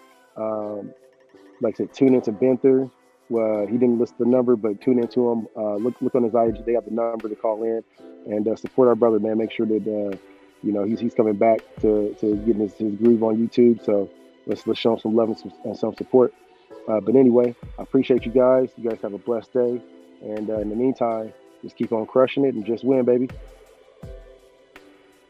Like I said, tune into Benther. He didn't list the number, but tune into him. Look on his IG. They have the number to call in and support our brother, man. Make sure that he's coming back to getting his groove on YouTube. So let's show him some love and some support. But anyway, I appreciate you guys. You guys have a blessed day, and in the meantime, just keep on crushing it and just win, baby.